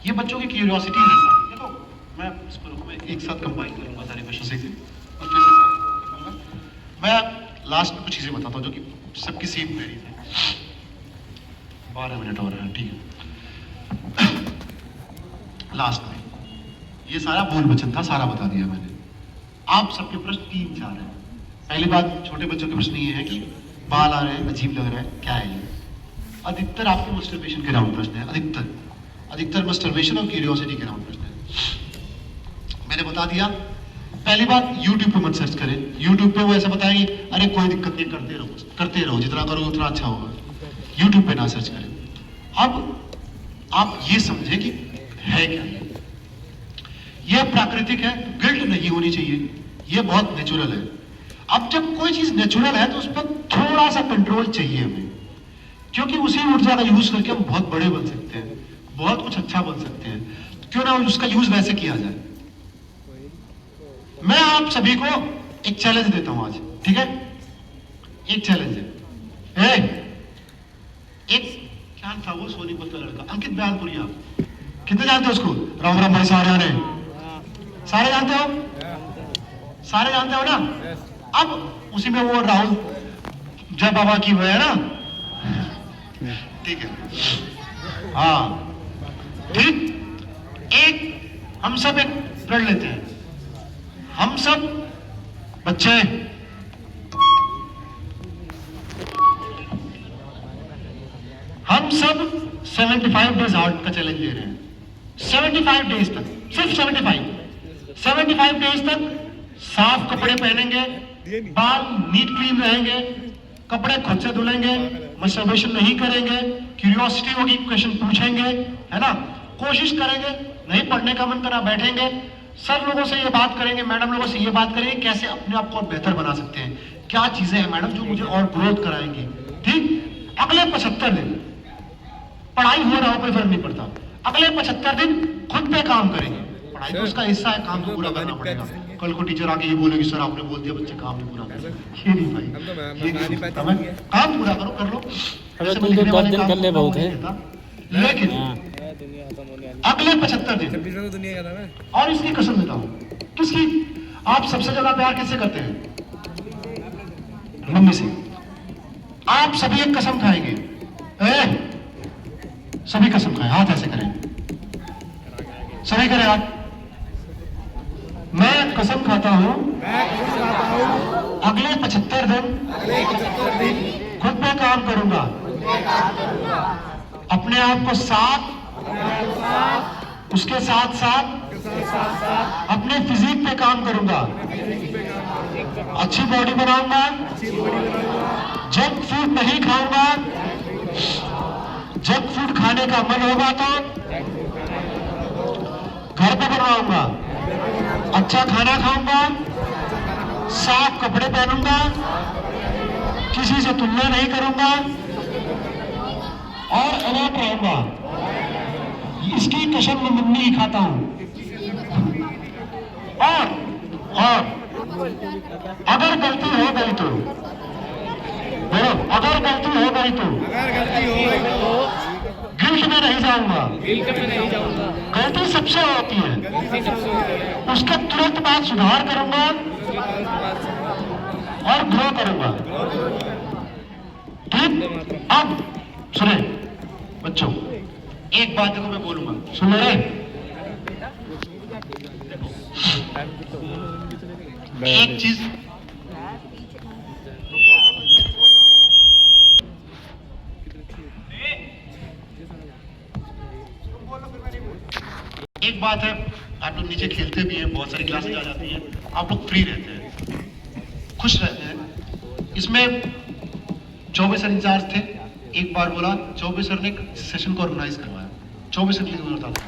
ये बच्चों की क्यूरियोसिटी है। देखो मैं इसको मैं एक साथ कंबाइन करूंगा सारे क्वेश्चन से, और फिर से करूंगा। मैं लास्ट में कुछ चीजें बताता हूँ जो कि सबकी सेम क्वेरीज है। 12 मिनट और है, ठीक है। लास्ट में ये सारा बोल वचन था, सारा बता दिया मैंने। आप सबके प्रश्न 3-4 हैं। पहली बात, छोटे बच्चों के प्रश्न ये है कि बाल आ रहे हैं, अजीब लग रहा है, क्या है ये। अधिकतर आपके मस्टरबेशन के राउंड प्रश्न है, अधिकतर मस्टरबेशन और क्यूरियोसिटी के राउंड प्रश्न है। मैंने बता दिया। पहली बात, YouTube पे मत सर्च करें। YouTube पे वो ऐसा बताएंगे, अरे कोई दिक्कत नहीं, करते रहो, जितना करोगे उतना अच्छा होगा। YouTube पे ना सर्च करें। अब आप ये समझे कि है क्या ये प्राकृतिक है, गिल्ट नहीं होनी चाहिए, ये बहुत नेचुरल है। अब जब कोई चीज नेचुरल है तो उस पर थोड़ा सा कंट्रोल चाहिए हमें, क्योंकि उसी ऊर्जा का यूज करके हम बहुत बड़े बन सकते हैं, बहुत कुछ अच्छा बन सकते हैं। तो क्यों ना उसका यूज वैसे किया जाए। मैं आप सभी को एक चैलेंज देता हूं आज, ठीक है। एक चैलेंज है, एक क्या था वो सोनीपत का लड़का, अंकित बयालपुरिया, कितने जानते हो उसको? राम राम भाई सारे आने, सारे जानते हो, सारे जानते हो ना? अब उसी में वो राहुल जय बाबा की वो है ना, ठीक है। हाँ ठीक, एक हम सब एक पढ़ लेते हैं, हम सब बच्चे हम सब 75 डेज आउट का चैलेंज ले रहे हैं। 75 डेज तक, सिर्फ 75 डेज तक साफ कपड़े पहनेंगे, बाल नीट क्लीन रहेंगे, कपड़े खुद से धुलेंगे, मस्टरबेशन नहीं करेंगे, क्यूरियोसिटी होगी, क्वेश्चन पूछेंगे, है ना, कोशिश करेंगे, नहीं पढ़ने का मन करा बैठेंगे, सर लोगों से ये बात करेंगे, मैडम लोगों से ये बात करेंगे कैसे अपने आप को और बेहतर बना सकते हैं, क्या चीजें हैं मैडम जो मुझे और ग्रोथ कराएंगी। ठीक, अगले 75 दिन पढ़ाई हो रहा हो कोई फर्क नहीं पड़ता, अगले 75 दिन खुद पे काम करेंगे। पढ़ाई तो उसका हिस्सा है, काम तो पूरा करना पड़ेगा। कल को टीचर आके ये बोलेगी सर आपने बोल दिया बच्चे काम नहीं पूरा कर, ये नहीं भाई, ये नहीं, काम पूरा करो, कर लो। अरे तुम तो 10 दिन कर ले बहुत है, लेकिन अगले 75 दिन, और इसकी कसम देता हूँ, किसकी? आप सबसे ज्यादा प्यार किससे करते हैं? मम्मी से। आप सभी एक कसम खाएंगे, सभी कसम खाएं, हाथ ऐसे करें, सभी करें आप। मैं कसम खाता हूं अगले 75 दिन खुद पे काम करूंगा, अपने आप को साथ, उसके साथ साथ अपने फिजिक पे काम करूंगा, अच्छी बॉडी बनाऊंगा, जंक फूड नहीं खाऊंगा, जंक फूड खाने का मन होगा तो घर पे बनवाऊंगा, अच्छा खाना खाऊंगा, साफ कपड़े पहनूंगा, किसी से तुलना नहीं करूंगा और अलर्ट रहूंगा। इसकी कसम मैं मम्मी की खाता हूं। और अगर गलती हो गई तो बोलो, अगर गलती हो गई तो गिल्ट में नहीं जाऊंगा, गलती सबसे होती है, उसका तुरंत बाद सुधार करूंगा और ग्रो करूंगा। ठीक, अब सुने बच्चों, एक बात देखो मैं बोलूंगा, सुन रहे? एक चीज एक बात है, आप लोग नीचे खेलते भी हैं, बहुत सारी क्लासेस आ जाती हैं, आप लोग फ्री रहते हैं, खुश रहते हैं। इसमें चौबे सर इंचार्ज थे, एक बार बोला चौबे सर ने सेशन को ऑर्गेनाइज करवाया, चौबे सर की जरूरत आता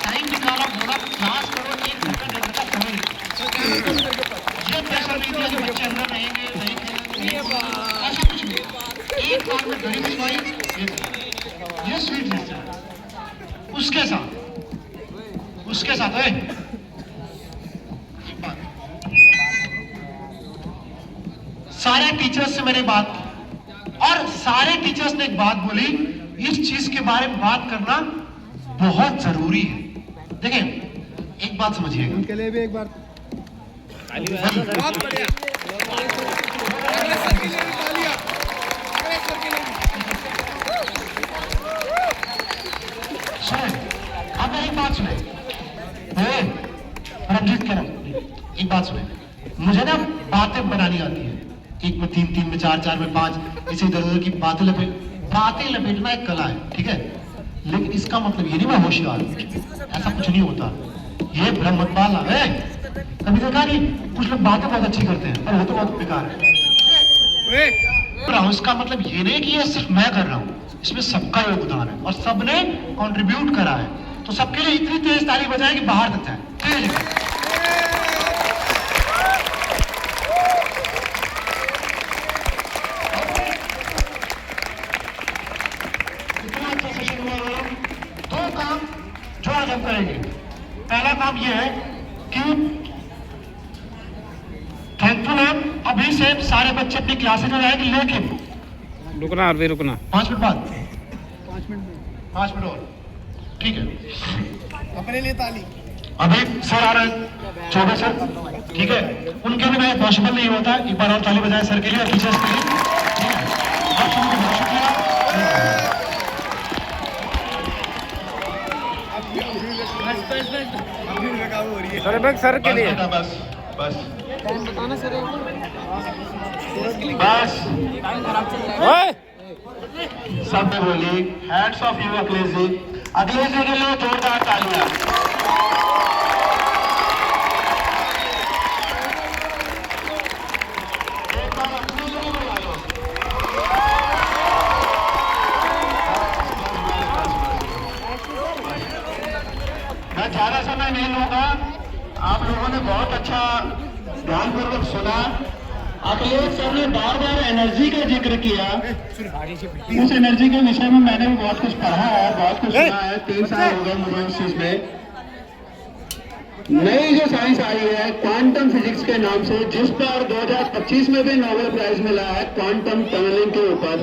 टाइम निकाला, बोला क्लास करो, 1 घंटा 1.5 घंटा समय, ये प्रेशर नहीं दिया कि बच्चे अंदर रहेंगे नहीं खेलेंगे, ऐसा कुछ नहीं। एक बार में घड़ी भिजवाई, ये स्वीट लिस्ट है, उसके साथ है सारे टीचर्स से मैंने बात की और सारे टीचर्स ने एक बात बोली, इस चीज के बारे में बात करना बहुत जरूरी है। देखें एक बात समझिएगा, उनके लिए भी एक बार बहुत बढ़िया, अब एक बात सुने, रंजीत कह रहा हूं, एक बात सुने, मुझे ना बातें बनानी आती है, 1 में 3, 3 में 4, 4 में 5, इसे इधर उधर की बातें लपेटना एक कला है, ठीक है, लेकिन इसका मतलब ये नहीं मैं होशियार, ऐसा कुछ नहीं होता, ये भ्रम मत पालना है। कभी देखा नहीं, कुछ लोग बातें बहुत अच्छी करते हैं पर वो तो बहुत बेकार है। इसका मतलब ये नहीं कि ये सिर्फ मैं कर रहा हूँ, इसमें सबका योगदान है और सबने कंट्रीब्यूट करा है, तो सबके लिए इतनी तेज ताली बजाए कि बाहर तक जाए, तेज इतना अच्छा सेशन हुआ। 2 काम जो आज हम करेंगे, पहला काम ये है कि थैंकफुल है, अभी से सारे बच्चे अपनी क्लासेज में जाएंगे, लेकिन रुकना और भी रुकना 5 मिनट बाद 5 मिनट 5 मिनट और ठीक है। अपने लिए ताली। अब एक सर आ रहे हैं, चौबे सर, ठीक है, उनके बिना ये पॉसिबल नहीं होता। एक बार और ताली बजाएं सर के लिए और टीचर्स के लिए, ठीक है। आप सबको बहुत शुक्रिया। सर बैग सर के लिए बस बस बस ओए सब में बोली hats off you Akhilesh ji. Akhilesh ji के लिए जोरदार तालियां। एक बार अखिलेश जी को बुला लो। मैं ज्यादा समय नहीं लूंगा, आप लोगों ने बहुत अच्छा ध्यानपूर्वक सुना। अखिलेश सर ने बार बार एनर्जी का जिक्र किया। उस एनर्जी के विषय में मैंने भी बहुत कुछ पढ़ा है, बहुत कुछ सुना है। 3 साल हो गए मुझे उस चीज में। नई जो साइंस आई है क्वांटम फिजिक्स के नाम से, जिस पर 2025 में भी नोबेल प्राइज मिला है क्वांटम टनलिंग के ऊपर।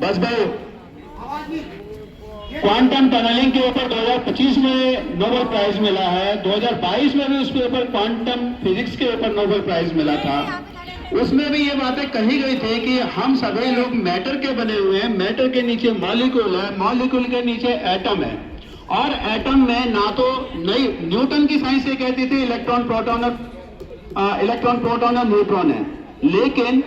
बस भाई, क्वांटम टनलिंग के ऊपर 2025 में नोबेल प्राइज मिला है। 2022 में भी उसके ऊपर क्वांटम फिजिक्स के ऊपर नोबेल प्राइज मिला था। उसमें भी ये बातें कही गई थी कि हम सभी लोग मैटर के बने हुए हैं। मैटर के नीचे मॉलिक्यूल है, मॉलिक्यूल के नीचे एटम है, और एटम में ना तो नई न्यूटन की साइंस ये कहती थी इलेक्ट्रॉन प्रोटॉन और न्यूट्रॉन है, लेकिन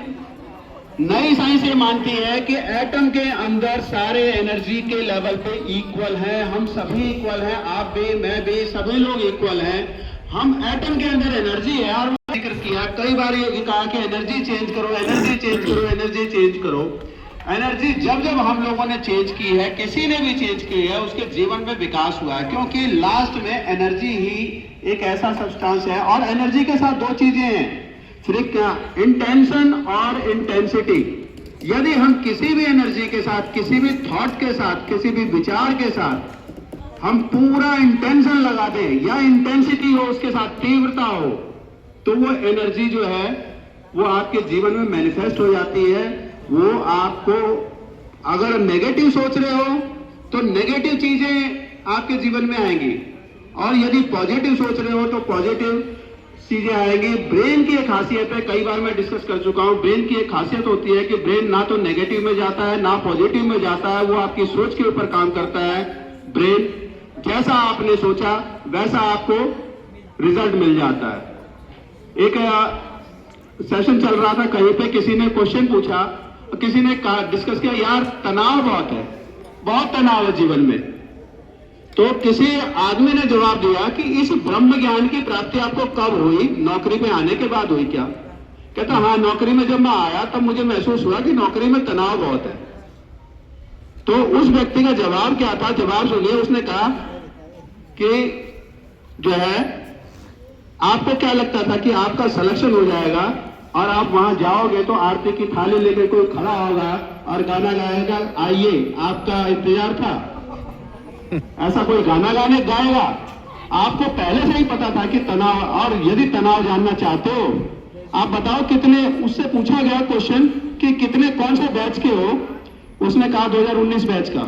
नई साइंस ये मानती है कि एटम के अंदर सारे एनर्जी के लेवल पे इक्वल हैं। हम सभी इक्वल हैं, आप भी, मैं भी, सभी लोग इक्वल हैं। हम एटम के अंदर एनर्जी है, और जिक्र किया कई बार ये कहा कि एनर्जी चेंज करो, एनर्जी चेंज करो, एनर्जी चेंज करो। एनर्जी जब जब हम लोगों ने चेंज की है, किसी ने भी चेंज की है, उसके जीवन में विकास हुआ है, क्योंकि लास्ट में एनर्जी ही एक ऐसा सब्सटेंस है। और एनर्जी के साथ 2 चीजें हैं, इंटेंशन और इंटेंसिटी। यदि हम किसी भी एनर्जी के साथ, किसी भी थॉट के साथ, किसी भी विचार के साथ हम पूरा इंटेंशन लगा दें, या इंटेंसिटी हो, उसके साथ तीव्रता हो, तो वो एनर्जी जो है वो आपके जीवन में मैनिफेस्ट हो जाती है। वो आपको, अगर नेगेटिव सोच रहे हो तो नेगेटिव चीजें आपके जीवन में आएंगी, और यदि पॉजिटिव सोच रहे हो तो पॉजिटिव चीजें आएंगी। ब्रेन की एक खासियत है, कई बार मैं डिस्कस कर चुका हूं, ब्रेन की एक खासियत होती है कि ब्रेन ना तो नेगेटिव में जाता है ना पॉजिटिव में जाता है, वो आपकी सोच के ऊपर काम करता है। ब्रेन जैसा आपने सोचा वैसा आपको रिजल्ट मिल जाता है। एक सेशन चल रहा था, कहीं पे किसी ने क्वेश्चन पूछा, किसी ने डिस्कस किया, यार तनाव बहुत है, बहुत तनाव है जीवन में। तो किसी आदमी ने जवाब दिया कि इस ब्रह्म ज्ञान की प्राप्ति आपको कब हुई? नौकरी पे आने के बाद हुई क्या? कहता हाँ, नौकरी में जब मैं आया तब मुझे महसूस हुआ कि नौकरी में तनाव बहुत है। तो उस व्यक्ति का जवाब क्या था? जवाब सुनिए, उसने कहा कि जो है, आपको क्या लगता था कि आपका सिलेक्शन हो जाएगा और आप वहां जाओगे तो आरती की थाली लेकर कोई खड़ा होगा और गाना गाएगा, आइए आपका इंतजार था? ऐसा कोई गाना गाएगा? आपको पहले से ही पता था कि तनाव, और यदि तनाव जानना चाहते हो, आप बताओ कितने, उससे पूछा गया क्वेश्चन कि कितने, कौन से बैच के हो? उसने कहा 2019 बैच का।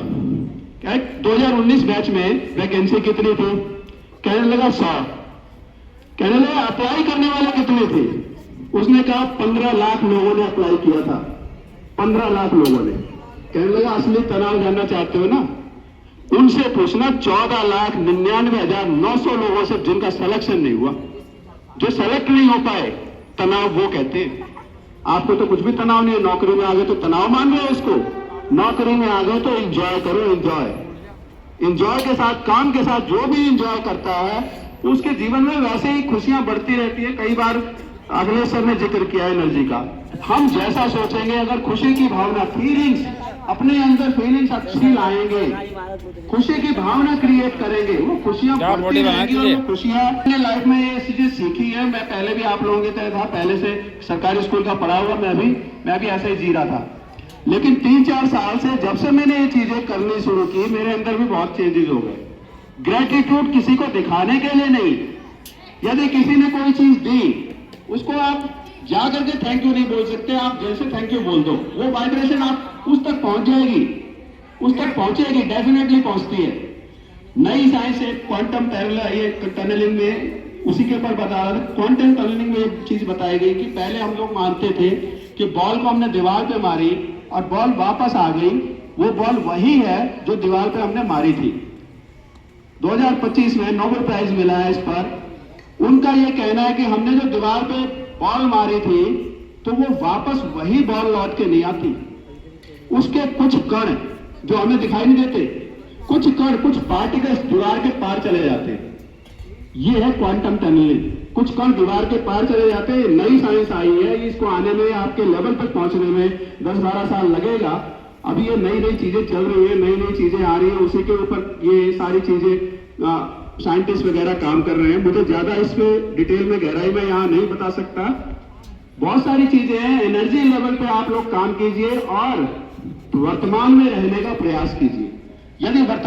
2019 बैच में वैकेंसी कितनी थी? कहने लगा 100। कहने लगा अप्लाई करने वाले कितने थे? उसने कहा 15 लाख लोगों ने अप्लाई किया था, 15 लाख लोगों ने। कहने लगा असली तनाव जानना चाहते हो ना? उनसे पूछना 14,99,900 लोगों से जिनका सिलेक्शन नहीं हुआ, जो सेलेक्ट नहीं हो पाए, तनाव वो कहते हैं। आपको तो कुछ भी तनाव नहीं है, नौकरी में आ गए तो तनाव मान रहे हो उसको? नौकरी में आ गए तो एंजॉय करो, एंजॉय के साथ, काम के साथ जो भी एंजॉय करता है उसके जीवन में वैसे ही खुशियां बढ़ती रहती है। कई बार अखिलेश सर ने जिक्र किया एनर्जी का। हम जैसा सोचेंगे, अगर खुशी की भावना, फीलिंग्स, अपने अंदर फीलिंग्स अच्छी लाएंगे, खुशी की भावना क्रिएट करेंगे, वो खुशियां बढ़ती रहेंगी। और वो खुशियां अपने लाइफ में ये चीजें सीखी है। मैं पहले भी आप लोगों की तरह था, पहले से सरकारी स्कूल का पढ़ा हुआ मैं भी ऐसे ही जी रहा था। लेकिन 3-4 साल से जब से मैंने ये चीजें करनी शुरू की, मेरे अंदर भी बहुत चेंजेस हो गए। ग्रेटिट्यूड किसी को दिखाने के लिए नहीं, यदि किसी ने कोई चीज दी उसको आप जा करके थैंक यू नहीं बोल सकते, आप जैसे थैंक यू बोल दो, वो वाइब्रेशन आप उस तक पहुंच जाएगी, उस तक पहुंचेगी, डेफिनेटली पहुंचती है। नई साइंस है क्वांटम टनलिंग में, उसी के ऊपर बता रहा था। क्वांटम टनलिंग में एक चीज बताई गई कि पहले हम लोग मानते थे कि बॉल को हमने दीवार पे मारी और बॉल वापस आ गई, वो बॉल वही है जो दीवार पे हमने मारी थी। 2025 में नोबेल प्राइज मिला है इस पर। उनका ये कहना है कि हमने जो दीवार पे बॉल मारी थी तो वो वापस वही बॉल लौट के नहीं आती, उसके कुछ कण जो हमें दिखाई नहीं देते, कुछ कण, कुछ पार्टिकल्स दीवार के पार चले जाते हैं। ये है क्वांटम टनलिंग। कुछ कण दीवार के पार चले जाते हैं। नई साइंस आई है, इसको आने में, आपके लेवल तक पहुंचने में 10-12 साल लगेगा। अभी ये नई नई चीजें चल रही है, नई नई चीजें आ रही है, उसी के ऊपर ये सारी चीजें साइंटिस्ट वगैरह काम कर रहे हैं। मुझे ज्यादा इसमें डिटेल में, गहराई में यहाँ नहीं बता सकता। बहुत सारी चीजें हैं। एनर्जी लेवल पे आप लोग काम कीजिए और वर्तमान में रहने का प्रयास कीजिए। यदि वर्तमान